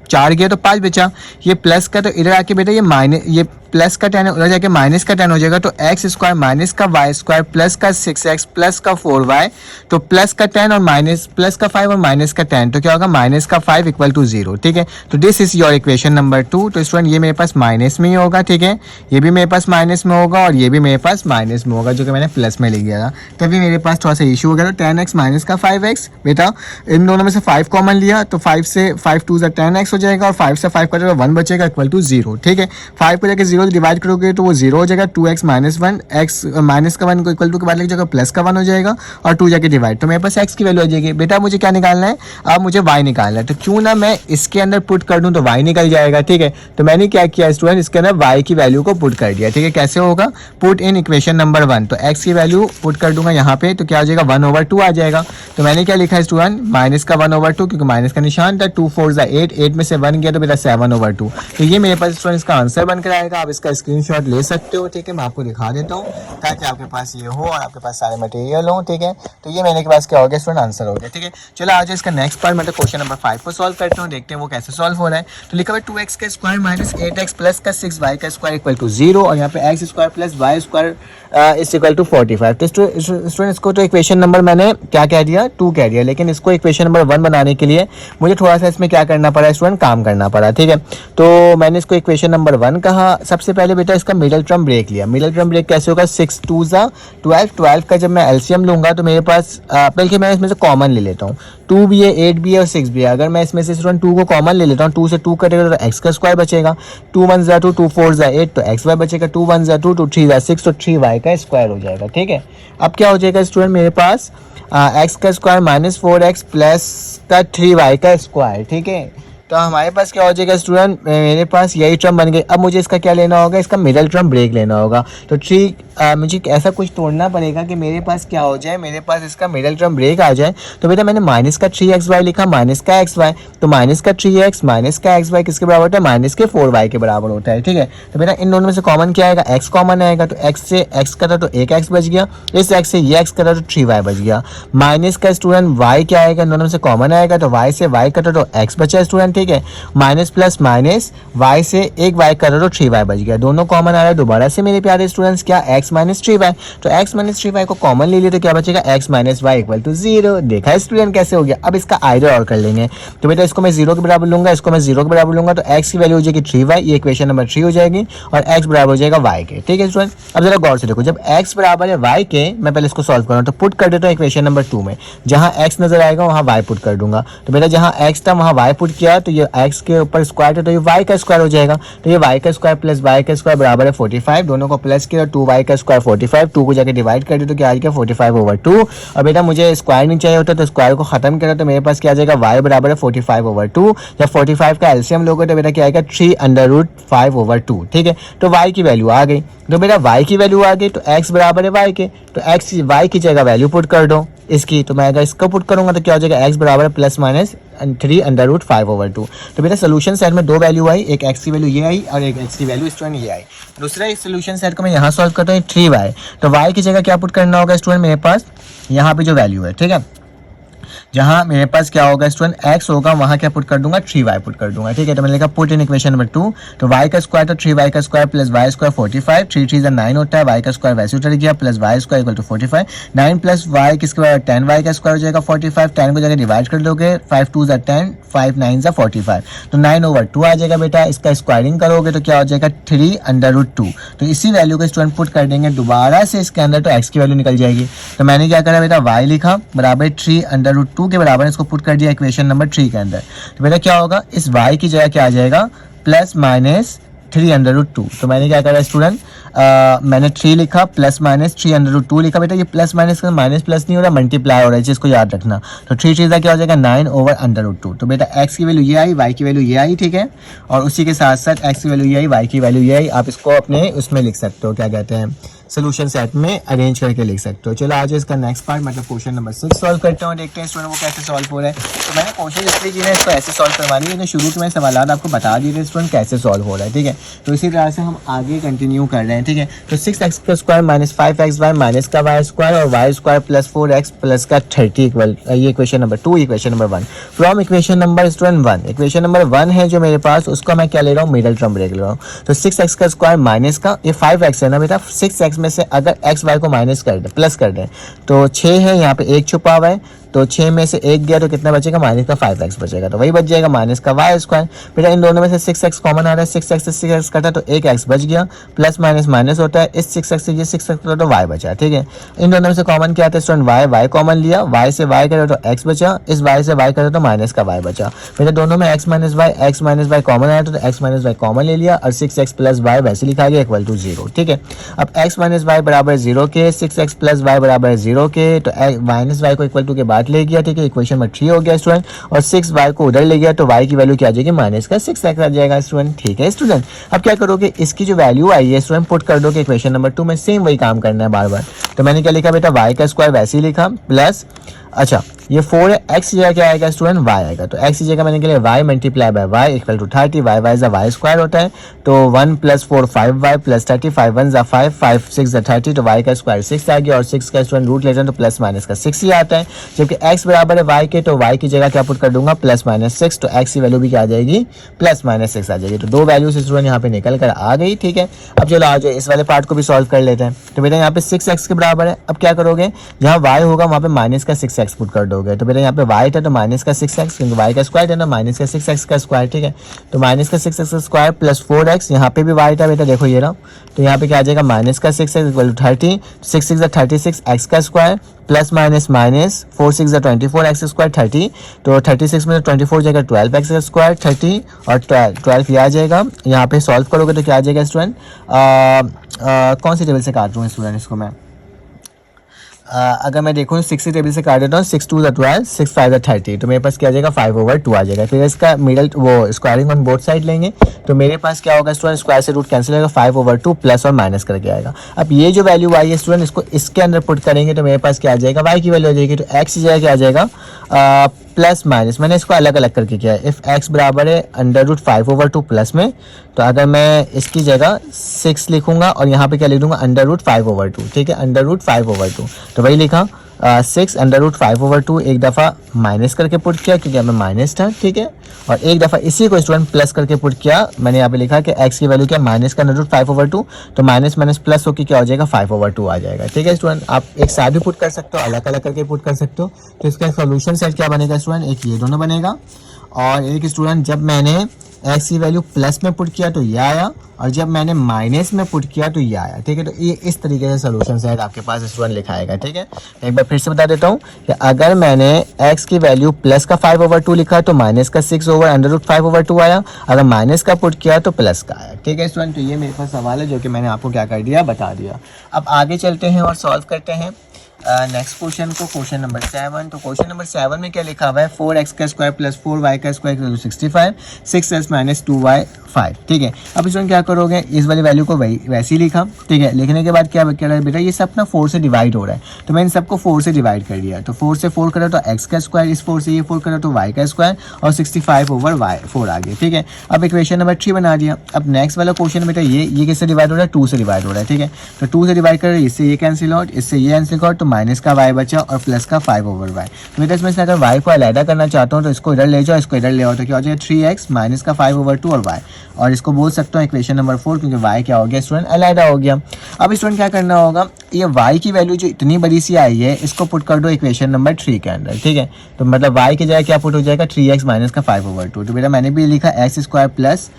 4 गया तो 5 बचा, ये प्लस का तो इधर आके बेटा ये माइनस, ये प्लस का 10 उधर जाके माइनस का 10 हो जाएगा, तो एक्स स्क्वायर माइनस का वाई स्क्वायर प्लस का 6x प्लस का 4y, तो प्लस का 10 और माइनस प्लस का 5 और माइनस का 10, तो क्या होगा माइनस का 5 इक्वल टू 0, ठीक है। तो this is your equation number 2। तो स्टूडेंट ये मेरे पास माइनस में ही होगा, ठीक है, ये भी मेरे पास माइनस में होगा और ये भी मेरे पास माइनस में होगा, जो कि मैंने प्लस में लिख दिया था। तभी मेरे पास थोड़ा सा इशू हो गया, तो 10x माइनस का 5x, बेटा इन दोनों में से 5 कॉमन लिया तो 5 से 5 2 10x हो जाएगा और 5 से 5 कटेगा 1 बचेगा इक्वल टू 0, ठीक है। 5 को जाकर 0 डिवाइड करोगे तो वो 0 हो जाएगा, 2x माइनस 1, एक्स माइनस का 1 को इक्वल टू के बाद लिख जाएगा प्लस का 1 हो जाएगा और 2 जाके डिवाइड, तो मेरे पास x की वैल्यू आ जाएगी। बेटा मुझे क्या निकालना है, अब मुझे y निकालना है, तो क्यों ना मैं इसके अंदर पुट कर दूं तो y निकल जाएगा, ठीक है। तो मैंने क्या किया स्टूडेंट, इसके अंदर y की वैल्यू को पुट कर दिया, ठीक है। कैसे होगा, पुट इन इक्वेशन नंबर 1, तो x की वैल्यू पुट कर दूंगा यहाँ पे, तो क्या हो जाएगा 1/2 आ जाएगा। तो मैंने क्या लिखा है स्टूडेंट, माइनस का 1/2, क्योंकि माइनस का निशान था, 2 4 8, 8 में से 1 गया तो बेटा 7/2। तो ये मेरे पास स्टूडेंट इसका आंसर बनकर आएगा। आप इसका स्क्रीनशॉट ले सकते हो, ठीक है, मैं आपको दिखा देता हूँ ताकि आपके पास ये हो और आपके पास सारे मटेरियल हो, ठीक है। तो ये मेरे के पास क्या हो गया स्टूडेंट, आंसर हो गया, ठीक है। चलो आज इसका नेक्स्ट पार्ट मतलब क्वेश्चन नंबर 5 को सॉल्व करते हैं, देखते हैं वो कैसे सॉल्व हो रहा है। तो लिखा हुआ 2x का स्क्वायर माइनस 8x प्लस का 6y का स्क्वायर इक्वल टू 0 और यहाँ पे x square plus y square is equal to 45। तो स्टूडेंट इसको तो इक्वेशन नंबर मैंने क्या कह दिया 2 कह दिया, लेकिन इसको इक्वेशन नंबर 1 बनाने के लिए मुझे थोड़ा सा इसमें क्या करना पड़ा स्टूडेंट, काम करना पड़ा, ठीक है। तो मैंने इसको इक्वेशन नंबर 1 कहा। सबसे पहले बेटा इसका मिडल टर्म ब्रेक लिया। मिडल टर्म ब्रेक कैसे होगा, 6 2 12, 12 का जब मैं एलसीएम लूंगा तो मेरे पास बल्कि मैं इसमें से कॉमन ले लेता हूँ, 2 भी है 8 भी है और 6 भी है। अगर मैं इसमें से स्टूडेंट 2 को कॉमन ले लेता हूँ, 2 से 2 कटेगा तो x का स्क्वायर बचेगा, 2 1 2 2 4 8 तो xy बचेगा, 2 1 2 2 3 6 तो 3y का स्क्वायर हो जाएगा, ठीक है। अब क्या हो जाएगा स्टूडेंट, मेरे पास x का स्क्वायर माइनस 4x प्लस का 3y का स्क्वायर, ठीक है। तो हमारे पास क्या हो जाएगा स्टूडेंट, मेरे पास यही टर्म बन गई। अब मुझे इसका क्या लेना होगा, इसका मिडल टर्म ब्रेक लेना होगा। तो मुझे ऐसा कुछ तोड़ना पड़ेगा कि मेरे पास क्या हो जाए, मेरे पास इसका मिडल टर्म ब्रेक आ जाए। तो बेटा मैंने माइनस का 3xy लिखा, माइनस का xy, तो माइनस का 3x माइनस का xy किसके बराबर होता है, माइनस के 4y के बराबर होता है, ठीक है। तो बेटा इन दोनों में से कॉमन क्या आएगा, x कॉमन आएगा, तो x से x कटा तो एक x बच गया, इस x से ये x कटा तो 3y बच गया। माइनस का स्टूडेंट y क्या आएगा, इन दोनों में से कॉमन आएगा, तो y से y कटा तो x बचा स्टूडेंट, ठीक है। माइनस प्लस माइनस y से एक y कटा तो 3y बच गया, दोनों कॉमन आ रहा है। दोबारा से मेरे प्यारे स्टूडेंट्स क्या, x माइनस 3y, तो x माइनस 3y को कॉमन ले लिया तो क्या बचेगा, x minus y equal to 0। देखा है स्टूडेंट कैसे हो गया। अब इसका आइडर और कर लेंगे, तो बेटा इसको मैं 0 के बराबर लूंगा, इसको मैं 0 के बराबर लूंगा, तो x की वैल्यू हो जाएगी 3y, ये इक्वेशन नंबर 3 हो जाएगी और x बराबर हो जाएगा y के, ठीक है स्टूडेंट। अब जरा गौर से देखो, जब x बराबर है y के, मैं पहले इसको सॉल्व करूँ तो पुट कर देता हूँ इक्वेशन नंबर 2 में, जहाँ x नजर आएगा वहाँ y पुट कर दूंगा। तो बेटा जहाँ x था वहाँ y पुट किया, तो ये x के ऊपर स्क्वायर था तो ये y का स्क्वायर हो जाएगा, तो ये y का स्क्वायर प्लस y का स्क्वायर बराबर है 45, दोनों को प्लस किया 2y का स्क्वायर 45, 2 को जाके डिवाइड कर दिया तो क्या आ गया 45/2। और बेटा मुझे स्क्वायर नहीं चाहिए होता तो स्क्वायर को खत्म करा, तो मेरे पास क्या आ जाएगा y बराबर है 45/2। जब 45 का एलसीएम लोगे तो बेटा क्या आएगा 3/5/2, ठीक है। तो y की वैल्यू आ गई, तो बेटा y की वैल्यू आ गई तो x बराबर है y के, तो x y की जगह वैल्यू पुट कर दो इसकी, तो मैं अगर इसको पुट करूंगा तो क्या हो जाएगा x बराबर है प्लस माइनस 3/5/2। तो बेटा सोल्यूशन सेट में दो वैल्यू आई, एक x की वैल्यू ये आई और एक x की वैल्यू स्टूडेंट ये आई। दूसरा एक सोल्यूशन सेट को मैं यहाँ सॉल्व करता हूँ 3y, तो y की जगह क्या पुट करना होगा स्टूडेंट, मेरे पास यहाँ पे जो वैल्यू है, ठीक है, जहां मेरे पास क्या होगा स्टूडेंट x होगा वहां क्या पुट कर दूंगा 3y पुट कर दूंगा, ठीक है। तो मैंने लिखा पुट इन इक्वेशन नंबर 2, तो y का स्क्वायर तो 3y का स्क्वायर प्लस y स्क्वायर 45, 3 3 9 होता है, y का स्क्वायर वैसे उतर गया plus y square equal to 45, 9 plus y किसके बराबर 10y का स्क्वायर हो जाएगा 45, 10 को जाकर डिवाइड कर दोगे 5 2 10, 5 9 45, तो 9/2 आ जाएगा बेटा। इसका स्क्वायरिंग करोगे तो क्या हो जाएगा 3/2, तो इसी वैल्यू को स्टूडेंट पुट कर देंगे दोबारा से इसके अंदर, तो x की वैल्यू निकल जाएगी। तो मैंने क्या करा बेटा y लिखा बराबर 3/2 के बराबर, इसको पुट कर दिया इक्वेशन नंबर 3 के अंदर। तो बेटा क्या होगा, इस y की जगह क्या आ जाएगा प्लस माइनस 3√2। तो मैंने क्या करा स्टूडेंट, मैंने 3 लिखा प्लस माइनस 3√2 लिखा। बेटा ये प्लस माइनस का माइनस प्लस नहीं हो रहा, मल्टीप्लाई हो रहा है, चीज़ को याद रखना। तो 3 चीज़ क्या हो जाएगा 9/√2। तो बेटा एक्स की वैल्यू ये आई, वाई की वैल्यू ये आई, ठीक है। और उसी के साथ साथ एक्स की वैल्यू ये आई, वाई की वैल्यू ये आई। आप इसको अपने उसमें लिख सकते हो, क्या कहते हैं, सोल्यूशन सेट में अरेंज करके लिख सकते हो। चलो आज इसका नेक्स्ट पार्ट मतलब क्वेश्चन नंबर 6 सॉल्व करते हैं और देखते हैं स्टूडेंट वो कैसे सॉल्व हो रहा है। तो मैंने कोशिश इसलिए की है इसको ऐसे सॉल्व करवानी है, शुरू के मैं सवाल आपको बता दिए थे स्टूडेंट कैसे सॉल्व हो रहा है, ठीक है। तो इसी तरह से हम आगे कंटिन्यू कर रहे हैं, ठीक है। तो 6x का स्क्वायर माइनस 5xy माइनस का वाई स्क्वायर और y square plus 4x plus का 30 इक्वल, ये equation number 2, equation number 1 from equation number student 1। Equation number 1 है जो मेरे पास, उसको मैं क्या ले रहा हूँ, मिडल टर्म ले रहा हूँ। तो 6x का स्क्वायर माइनस का, ये 5x है ना बेटा, 6x में से अगर एक्स वाई को माइनस कर दे, प्लस कर दें, तो 6 है, यहाँ पे 1 छुपा हुआ है, तो 6 में से 1 गया तो कितना बचेगा, माइनस का 5x बचेगा, तो वही बच जाएगा माइनस का वाई स्क्वायर। बेटा इन दोनों में से 6x कॉमन आ रहा है, 6x से 6x कटा तो 1x बच गया, प्लस माइनस माइनस होता है, इस 6x से ये 6x कटा तो y बचा, ठीक है। इन दोनों में से कॉमन क्या आता है स्टूडेंट, y कॉमन लिया, y से y कटा तो x बचा, इस y से y कटा तो माइनस का y बचा। बेटा दोनों में x माइनस y कॉमन आया तो x माइनस y कॉमन ले लिया और 6x प्लस y वैसे लिखा गया इक्वल टू 0, ठीक है। अब x माइनस y बराबर 0 के, 6x प्लस y बराबर 0 के, तो माइनस y को इक्वल टू के बाद ले गया, ठीक है। इक्वेशन नंबर 3 हो गया स्टूडेंट, और 6y को उधर ले गया तो y की वैल्यू क्या आ जाएगी, माइनस का 6x आ जाएगा स्टूडेंट, ठीक है स्टूडेंट। अब क्या करोगे, इसकी जो वैल्यू आई है स्टूडेंट पुट कर दोगे इक्वेशन नंबर 2 में, सेम वही काम करना है बार बार। तो मैंने क्या लिखा बेटा, y का स्क्वायर वैसे ही लिखा प्लस, अच्छा ये 4 है, x की जगह क्या आएगा स्टूडेंट, y आएगा, तो x की जगह मैंने क्या लिया y multiply by y equal to 30, y is y square होता है, तो 1 प्लस 4 5y प्लस 30, 5 1 ज़ा 5, 5 6 ज़ा 30, तो y का स्क्वायर 6 आ गया और 6 का स्टूडेंट रूट लेते हैं तो प्लस माइनस का 6 ही आता है। जबकि x बराबर है y के, तो y की जगह क्या पुट कर दूंगा, प्लस माइनस 6, तो x की वैल्यू भी क्या आ जाएगी, प्लस माइनस 6 आ जाएगी। तो दो वैल्यूज स्टूडेंट यहाँ पे निकल कर आ गई, ठीक है। अब चलो आ जाए इस वाले पार्ट को भी सॉल्व कर लेते हैं। तो बेटा यहाँ पे 6x के बराबर है, अब क्या करोगे, जहाँ y होगा वहाँ पे माइनस का 6x पुट कर दोगे। तो बेटा यहाँ पे y था तो माइनस का 6x, क्योंकि y का स्क्वायर है ना, माइनस का 6x का स्क्वायर, ठीक है। तो माइनस का 6x का स्क्वायर प्लस 4x, यहाँ पे भी y था बेटा, देखो ये रहा, तो यहाँ पे क्या आ जाएगा, माइनस का 6x इक्वल टू 30, 6 6 ज़ा 36 x का स्क्वायर प्लस माइनस माइनस 4 6 ज़ा 24 x स्क्वायर 30, तो 36 में 24 जाएगा 12x का स्क्वायर 30 और 12 ये आ जाएगा। यहाँ पे सॉल्व करोगे तो क्या आ जाएगा स्टूडेंट, कौन सी टेबल से काट रहा हूँ स्टूडेंट इसको मैं, अगर मैं देखूँ 6 टेबल से काट देता हूँ, 6 2 ज़ा 12, 6 5 ज़ा 30, तो मेरे पास क्या आ जाएगा 5/2 आ जाएगा। फिर इसका मिडल वो स्क्वायरिंग ऑन बोथ साइड लेंगे, तो मेरे पास क्या होगा स्टूडेंट, स्क्वायर से रूट कैंसिल होगा, 5/2 प्लस और माइनस करके आएगा। अब ये जो वैल्यू आई है स्टूडेंट, इसको इसके अंदर पुट करेंगे तो मेरे पास क्या आ जाएगा, y की वैल्यू आ जाएगी, तो x की जगह क्या आ जाएगा, प्लस माइनस, मैंने इसको अलग अलग करके किया है। इफ़ x बराबर है √5/2 प्लस में, तो अगर मैं इसकी जगह 6 लिखूंगा और यहाँ पे क्या लिख दूंगा, √5/2, ठीक है, √5/2, तो वही लिखा 6 √5/2, एक दफ़ा माइनस करके पुट किया क्योंकि हमें माइनस था, ठीक है, और एक दफ़ा इसी को स्टूडेंट प्लस करके पुट किया। मैंने यहाँ पे लिखा कि x की वैल्यू क्या, माइनस का √5/2, तो माइनस माइनस प्लस होकर क्या हो जाएगा, 5/2 आ जाएगा, ठीक है स्टूडेंट। आप एक साथ भी पुट कर सकते हो, अलग अलग करके पुट कर सकते हो। तो इसका सोल्यूशन सेट क्या बनेगा स्टूडेंट, एक ये दोनों बनेगा, और एक स्टूडेंट जब मैंने x की वैल्यू प्लस में पुट किया तो ये आया, और जब मैंने माइनस में पुट किया तो ये आया, ठीक है। तो ये इस तरीके से सोल्यूशन सेट आपके पास स्टूडेंट लिखाएगा, ठीक है। एक बार फिर से बता देता हूँ कि अगर मैंने x की वैल्यू प्लस का 5/2 लिखा तो माइनस का 6/√5/2 आया, अगर माइनस का पुट किया तो प्लस का आया, ठीक है स्टूडेंट। तो ये मेरे पास सवाल है जो कि मैंने आपको क्या कर दिया, बता दिया। अब आगे चलते हैं और सॉल्व करते हैं नेक्स्ट क्वेश्चन को, क्वेश्चन नंबर 7। तो क्वेश्चन नंबर 7 में क्या लिखा हुआ है, 4x का स्क्वायर प्लस 4y का square equal to 65, 6s minus 2y 5, ठीक है। अब इसमें क्या करोगे, इस वाली वैल्यू को वैसे ही लिखा, ठीक है। लिखने के बाद क्या कह रहा है बेटा, ये सब ना 4 से डिवाइड हो रहा है, तो मैंने सबको 4 से डिवाइड कर दिया। तो 4 से 4 करा तो x का स्क्वायर, इस 4 से ये 4 करा तो y का स्क्वायर, और 65/4 आ गया, ठीक है। अब इक्वेशन नंबर 3 बना दिया। अब नेक्स्ट वाला क्वेश्चन बेटा ये किससे डिवाइड हो रहा है, 2 से डिवाइड हो रहा है, ठीक है। तो 2 से डिवाइड कर रहे हैं, इससे ये कैंसिल आउट, इससे ये कैंसिल आउट, तो माइनस का y बचा और प्लस का 5/y। तो बेटा इसमें से अगर y को अलहदा करना चाहता हूँ तो इसको इधर ले जाओ, इसको इधर ले आओ, तो क्या हो जाएगा 3x माइनस का 5/2 और y, और इसको बोल सकता हूँ इक्वेशन नंबर 4, क्योंकि y क्या हो गया स्टूडेंट, अलहदा हो गया। अब स्टूडेंट क्या करना होगा, ये y की वैल्यू जो इतनी बड़ी सी आई है इसको पुट कर दो इक्वेशन नंबर 3 के अंदर, ठीक है। तो मतलब y की जगह क्या पुट हो जाएगा, 3x माइनस का 5/2। तो बेटा मैंने भी लिखा x स्क्वायर प्लस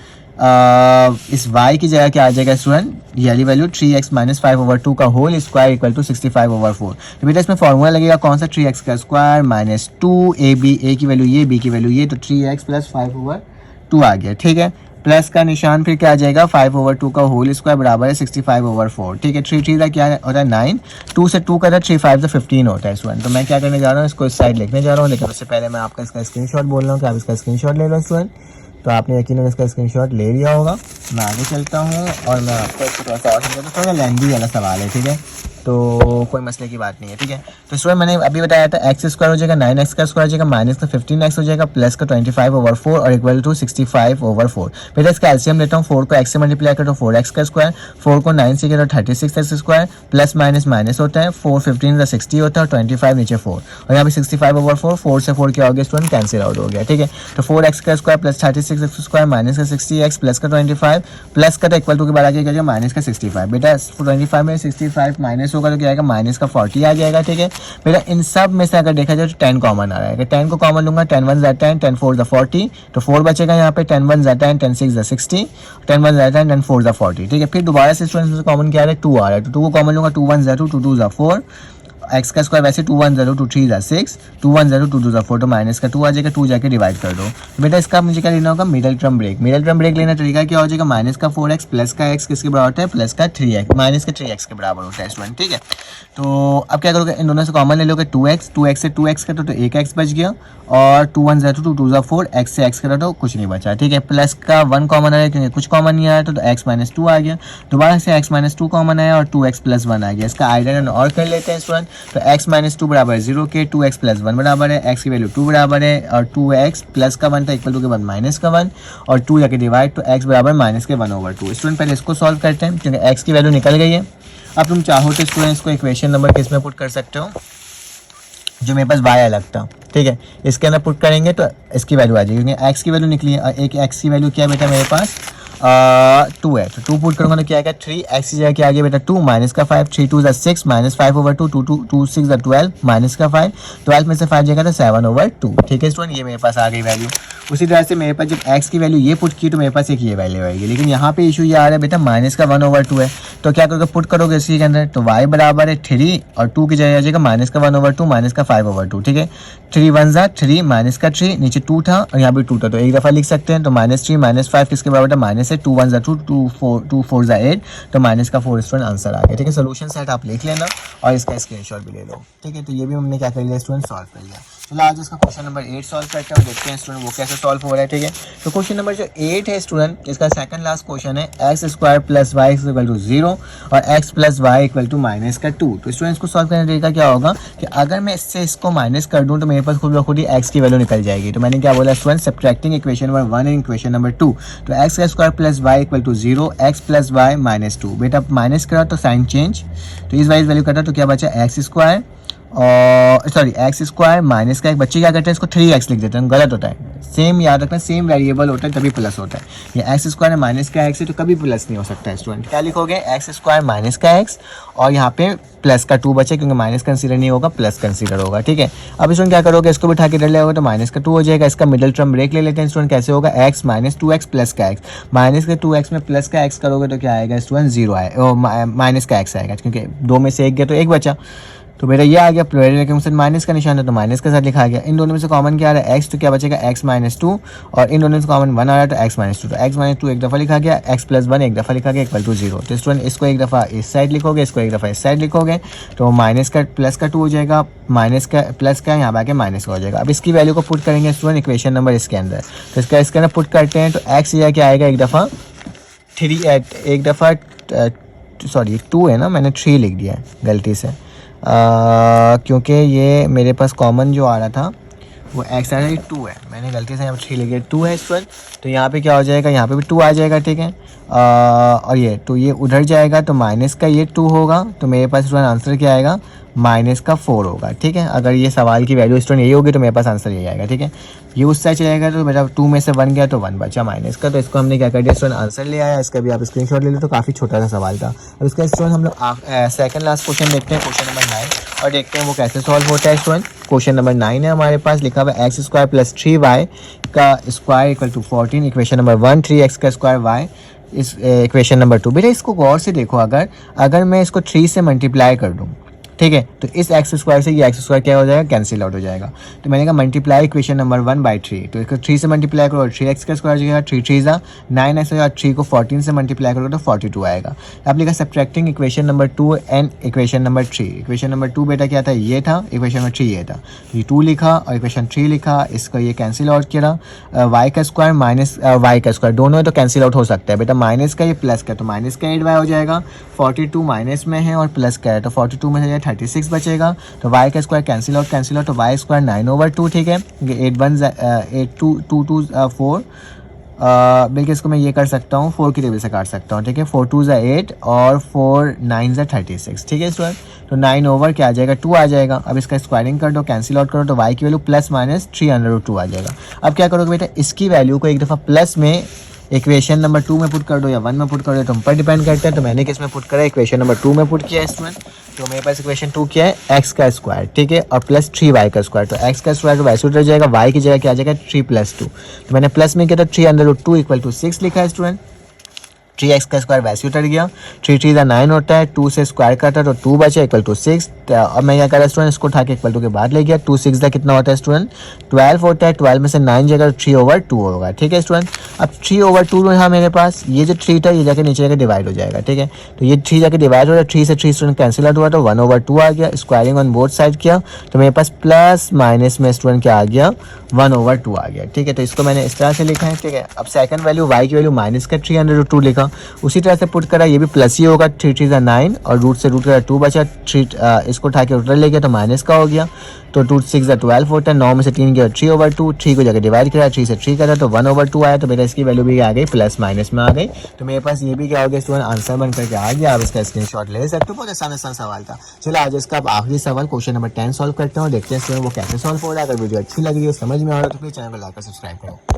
इस y की जगह क्या आ जाएगा स्टूडेंट, ये वाली वैल्यू 3x माइनस 5/2 का होल स्क्वायर इक्वल टू 65/4। तो बेटा इसमें फॉर्मूला लगेगा कौन सा, 3x का स्क्वायर माइनस 2 a की वैल्यू ये, b की वैल्यू ये, तो 3x प्लस 5/2 आ गया, ठीक है। प्लस का निशान फिर क्या आ जाएगा 5/2 का होल स्क्वायर बराबर है 65/4। ठीक है, 3 का क्या होता है 9, 2 से 2 का 3 5 से 15 होता है स्टूडेंट। तो मैं क्या करने जा रहा हूँ, इसको इस साइड लिखने जा रहा हूँ, लेकिन उससे पहले मैं आपका इसका स्क्रीनशॉट बोल रहा हूँ कि आप इसका स्क्रीनशॉट ले लो स्टूडेंट। तो आपने यकीनन इसका स्क्रीनशॉट ले लिया होगा। मैं आगे चलता हूँ और मैं आपको इसको थोड़ा सा और समझाता हूँ। थोड़ा लेंदी वाला सवाल है, ठीक है, तो कोई मसले की बात नहीं है। ठीक है, तो स्टूडेंट मैंने अभी बताया था एक्स स्क्वायर हो जाएगा 9x का स्क्वायर हो जाएगा, माइनस का 15x हो जाएगा, प्लस का 25/4 और इक्वल टू 65/4। बेटा इसका एलसीएम लेता हूँ, 4 को x से मल्टीप्लाई करो 4x का स्क्वायर, 4 को 9 से करो 36x square, plus minus minus होता है, 4 15 60 होता है और 25 नीचे 4, और यहाँ पे 65/4, 4 से 4 क्या हो गया स्टूडेंट, कैंसिल आउट हो गया। ठीक है, तो 4x का square plus 36x square minus का 60x प्लस का 25 प्लस का तो इक्वल टू के बाद आ जाएगा माइनस का 65। बेटा 25 में 65 माइनस होगा तो क्या आएगा, माइनस का 40 आ जाएगा। ठीक है बेटा, इन सब में से अगर देखा जाए तो 10 कॉमन आ रहा है। अगर 10 को कॉमन लूंगा, 10 1 ज़ा 10, 10 4 ज़ा 40, तो 4 बचेगा यहाँ पे, 10 1 ज़ा 10, 10 6 ज़ा 60, 10 1 ज़ा 10, 10 4 ज़ा 40। ठीक है, फिर दोबारा से स्टूडेंट्स में कॉमन क्या आ रहा है, 2 आ रहा है, तो 2 को कॉमन लूंगा, 2 1 ज़ा 2, 2 2 ज़ा 4, एक्स का स्क्वायर वैसे 2 1 0 2 3 ज़ा 6, 2 1 0 2 2 ज़ा 4, तो माइनस का 2 आ जाएगा, 2 जाके डिवाइड कर दो। तो बेटा इसका मुझे क्या लेना होगा, middle term break. Middle term break लेना तरीका क्या हो जाएगा, माइनस का 4x प्लस का x किसके बराबर होता है, प्लस का 3x, माइनस का 3x के बराबर होता है स्टूडेंट। ठीक है, तो अब क्या करोगे, इन दोनों से कॉमन ले लोगे, 2x, 2x से 2x कटो तो 1x बच गया, और 2 1 0 2 2 ज़ा 4, x से x कटो तो कुछ नहीं बचा। ठीक है, प्लस का 1 कॉमन आया क्योंकि कुछ कॉमन नहीं आया, तो x माइनस 2 आ गया, दोबारा से x माइनस 2 कॉमन आया और 2x प्लस 1 आ गया। इसका आइडेंटिटी और कर लेते हैं स्टूडेंट। तो x माइनस 2 बराबर है 0 के, 2x प्लस 1 बराबर है, x की वैल्यू 2 बराबर है, और 2x प्लस का 1 था इक्वल टू के बाद माइनस का 1, और 2 जाके डिवाइड, तो x बराबर माइनस के 1/2। स्टूडेंट पहले इसको सॉल्व करते हैं क्योंकि x की वैल्यू निकल गई है। अब तुम चाहो तो स्टूडेंट इसको इक्वेशन नंबर किस में पुट कर सकते हो, जो मेरे पास y अलग था। ठीक है, इसके अंदर पुट करेंगे तो इसकी वैल्यू आ जाएगी, क्योंकि x की वैल्यू निकली है, एक x की वैल्यू क्या है बेटा मेरे पास 2 है, तो 2 पुट करूँगा तो क्या आएगा 3, x की जगह क्या आ गया बेटा 2, माइनस का 5, 3 2 ज़ा 6, माइनस 5/2, 2 6 ज़ा 12, माइनस का 5, 12 में से 5 जाएगा तो 7/2। ठीक है स्टूडेंट, ये मेरे पास आ गई वैल्यू। उसी तरह से मेरे पास जब x की वैल्यू ये पुट की तो मेरे पास एक ये वैल्यू आएगी, लेकिन यहाँ पे इशू ये आ रहा है बेटा माइनस का 1/2 है, तो क्या करोगे पुट करोगे इसी के अंदर, तो y बराबर है 3 और 2 की जगह आ जाएगा माइनस का 1/2 माइनस का 5/2। ठीक है, 3 1 ज़ा 3, माइनस का 3, नीचे 2 था और यहाँ पे 2 था, तो एक दफ़ा लिख सकते हैं, तो -3 -5 किसके बराबर था, माइनस है 2 1 ज़ा 2, 2 4 ज़ा 8, तो माइनस का 4 स्टूडेंट आंसर आ गया। ठीक है, सोल्यूशन सेट आप लिख लेना और इसका स्क्रीनशॉट भी ले लो। ठीक है, तो ये भी हमने क्या कर लिया स्टूडेंट, सॉल्व कर लिया। चलो आज इसका क्वेश्चन नंबर 8 सॉल्व करते हैं और देखते हैं स्टूडेंट वो कैसे सॉल्व हो रहा है। ठीक है, तो क्वेश्चन नंबर जो 8 है स्टूडेंट, इसका सेकंड लास्ट क्वेश्चन है, x square plus y equal to 0 और x plus y equal to minus का 2। तो स्टूडेंट्स को सॉल्व करने का तरीका क्या होगा कि अगर मैं इससे इसको माइनस कर दूं तो मेरे पास खुद ब खुद ही एक्स की वैल्यू निकल जाएगी। तो मैंने क्या बोला student, subtracting equation number 1 and equation number 2। तो एक्स का square plus y equal to 0, x plus y minus 2। बेटा माइनस करा तो साइन चेंज, तो इस वाइज वैल्यू कटा तो क्या बचा एक्स स्क्वायर और सॉरी एक्स स्क्वायर माइनस का एक, बच्चे क्या करते हैं इसको 3x लिख देते हैं, गलत होता है। सेम याद रखना, सेम वेरिएबल होता है तभी प्लस होता है। ये एक्स स्क्वायर माइनस का एक्स है तो कभी प्लस नहीं हो सकता है स्टूडेंट। क्या लिखोगे, एक्स स्क्वायर माइनस का एक्स और यहाँ पे प्लस का 2 बचे क्योंकि माइनस कंसीडर नहीं होगा, प्लस कंसीडर होगा। ठीक है, अब स्टूडेंट क्या करोगे, इसको बिठा के इधर ले आओगे तो माइनस का 2 हो जाएगा। इसका मिडिल टर्म ब्रेक ले लेते हैं स्टूडेंट, कैसे होगा, एक्स माइनस 2x प्लस का एक्स, माइनस के 2x में प्लस का एक्स करोगे तो क्या आएगा स्टूडेंट 0 आएगा, माइनस का एक्स आएगा क्योंकि 2 में से 1 गया तो 1 बचा। तो मेरा ये आ गया प्लस माइनस का निशान है तो माइनस के साथ लिखा गया। इन दोनों में से कॉमन क्या आ रहा है एक्स, तो क्या बचेगा एक्स माइनस 2 और इन दोनों में से कॉमन 1 आ रहा है तो एक्स माइनस 2। तो एक्स माइनस 2 एक दफ़ा लिखा गया, एक्स प्लस 1 एक दफ़ा लिखा गया इक्वल टू 0। तो स्टूडेंट इसको एक दफ़ा इस साइड लिखोगे, इसको एक दफ़ा इस साइड लिखोगे तो माइनस का प्लस का 2 हो जाएगा, माइनस का प्लस का यहाँ आके माइनस का हो जाएगा। अब इसकी वैल्यू को पुट करेंगे स्टूडेंट इक्वेशन नंबर इसके अंदर, तो इसके अंदर पुट करते हैं तो एक्स यह क्या आएगा, एक दफ़ा 2 है ना, मैंने 3 लिख दिया है गलती से क्योंकि ये मेरे पास कॉमन जो आ रहा था वो एक्स आ रहा है 2 है, मैंने गलती से यहाँ पर 3 लिख दिया, 2 है स्टूडेंट। तो यहाँ पे क्या हो जाएगा, यहाँ पे भी 2 आ जाएगा। ठीक है, और ये तो ये उधर जाएगा तो माइनस का ये 2 होगा, तो मेरे पास स्टूडेंट आंसर क्या आएगा, माइनस का 4 होगा। ठीक है, अगर ये सवाल की वैल्यू स्टूडेंट यही होगी तो मेरे पास आंसर यही आएगा। ठीक है, ये उस साइड चलेगा तो मेरा 2 में से 1 गया तो 1 बचा माइनस का, तो इसको हमने क्या कर दिया स्टूडेंट आंसर ले आया। इसका भी आप स्क्रीनशॉट ले लो, तो काफ़ी छोटा सा सवाल था। अब इसका स्टूडेंट हम लोग सेकंड लास्ट क्वेश्चन देखते हैं, क्वेश्चन नंबर 9, और देखते हैं वो कैसे सॉल्व होता है स्टूडेंट। क्वेश्चन नंबर 9 है हमारे पास, लिखा हुआ एक्स स्क्वायर प्लस 3y का square equal to 14, equation number 1, 3x का स्क्वायर y इस इक्वेशन नंबर 2। बेटा इसको गौर से देखो, अगर मैं इसको 3 से मल्टीप्लाई कर दूँ ठीक है। तो इस एक्स स्क्वायर से ये एक्स स्क्वायर क्या हो जाएगा, कैंसिल आउट हो जाएगा। तो मैंने कहा मल्टीप्लाई इक्वेशन नंबर 1/3, तो इसको 3 से मल्टीप्लाई करो, 3x का स्क्वायर हो जाएगा, 3 3 जा 9x हो जाएगा, 3 को 14 से मल्टीप्लाई करोगे तो 42 आएगा। अब लिखा subtracting equation number 2 and equation number 3। Equation number 2 बेटा क्या था, ये था, इक्वेशन नंबर 3 ये था। तो ये 2 लिखा और इक्वेशन 3 लिखा, इसको ये कैंसिल आउट किया। वाई का स्क्वायर माइनस वाई का स्क्वायर दोनों तो कैंसिल आउट हो सकता है बेटा, माइनस का ये प्लस का, तो माइनस का 8y हो जाएगा, 42 माइनस में है और प्लस का है तो 42 में से 36 बचेगा। तो y का स्क्वायर कैंसिल आउट तो वाई स्क्वायर 9/2, ठीक है। 8 1 8 2 2 2 4, बल्कि इसको मैं ये कर सकता हूँ 4 की टेबल से काट सकता हूँ, ठीक है। 4 2 8 और 4 9 36, ठीक है स्टूडेंट। तो 9 क्या आ जाएगा, 2 आ जाएगा। अब इसका स्क्वायरिंग कर दो, कैंसिल आउट करो तो y की वैल्यू प्लस माइनस 3/2 आ जाएगा। अब क्या करोगे बेटा, इसकी वैल्यू को एक दफ़ा प्लस में इक्वेशन नंबर 2 में पुट कर दो या 1 में पुट कर दो, तुम पर डिपेंड करता है। तो मैंने किस में पुट करा है, इक्वेशन नंबर 2 में पुट किया है स्टूडेंट। तो मेरे पास इक्वेशन 2 क्या है, एक्स का स्क्वायर, ठीक है, और प्लस 3y का स्क्वायर। तो एक्स का स्क्वायर तो वैसे उतर जाएगा, y की जगह क्या आ जाएगा 3 + 2। तो मैंने प्लस में किया तो 3/2 = 6 लिखा है स्टूडेंट। 3x का स्क्वायर वैसे उतर गया, 3 3 9 होता है, 2 से स्क्वायर करता है तो 2 बचा =6। अब मैं क्या कर रहा स्टूडेंट, इसको उठा के =2 के बाद ले गया। 2 6 का कितना होता है स्टूडेंट, 12 होता है। 12 में से 9 जाएगा तो 3/2 होगा, ठीक है स्टूडेंट। अब 3/2 था मेरे पास, ये जो 3 था ये जाके नीचे जाके डिवाइड हो जाएगा, ठीक है। तो ये 3 जाके डिवाइड हो रहा है, 3 से 3 स्टूडेंट कैंसिल आउट हुआ तो 1/2 आ गया। स्क्वायरिंग ऑन बोथ साइड किया तो मेरे पास प्लस माइनस में स्टूडेंट क्या आ गया, 1/2 आ गया, ठीक है। तो इसको मैंने इस तरह से लिखा है, ठीक है। अब सेकंड वैल्यू y की वैल्यू माइनस का 3/2 लिखा, उसी तरह से पुट करा, ये भी प्लस ही होगा। 3 3 9 और रूट से रूट करा 2 बचा, 3 इसको उठा के उधर ले गया तो माइनस का हो गया। तो 2 6 12 होता है, 9 में से 3 गया 3/2, 3 को जाकर डिवाइड करा, 3 से 3 करा तो 1/2 आया। तो मेरा इसकी वैल्यू भी आ गई प्लस माइनस में आ गई। तो मेरे पास ये भी क्या हो गया स्टूडेंट, आंसर बन करके आ गया। आप इसका स्क्रीनशॉट ले सकते हो, बहुत आसान सवाल था। चलो आज इसका आखिरी सवाल क्वेश्चन नंबर 10 सॉल्व करते हो, देखते हैं वो कैसे सॉल्व हो रहा है। अगर वीडियो अच्छी लगी है, समझ में आ रहा है तो प्लीज चैनल को लाइक और सब्सक्राइब करो।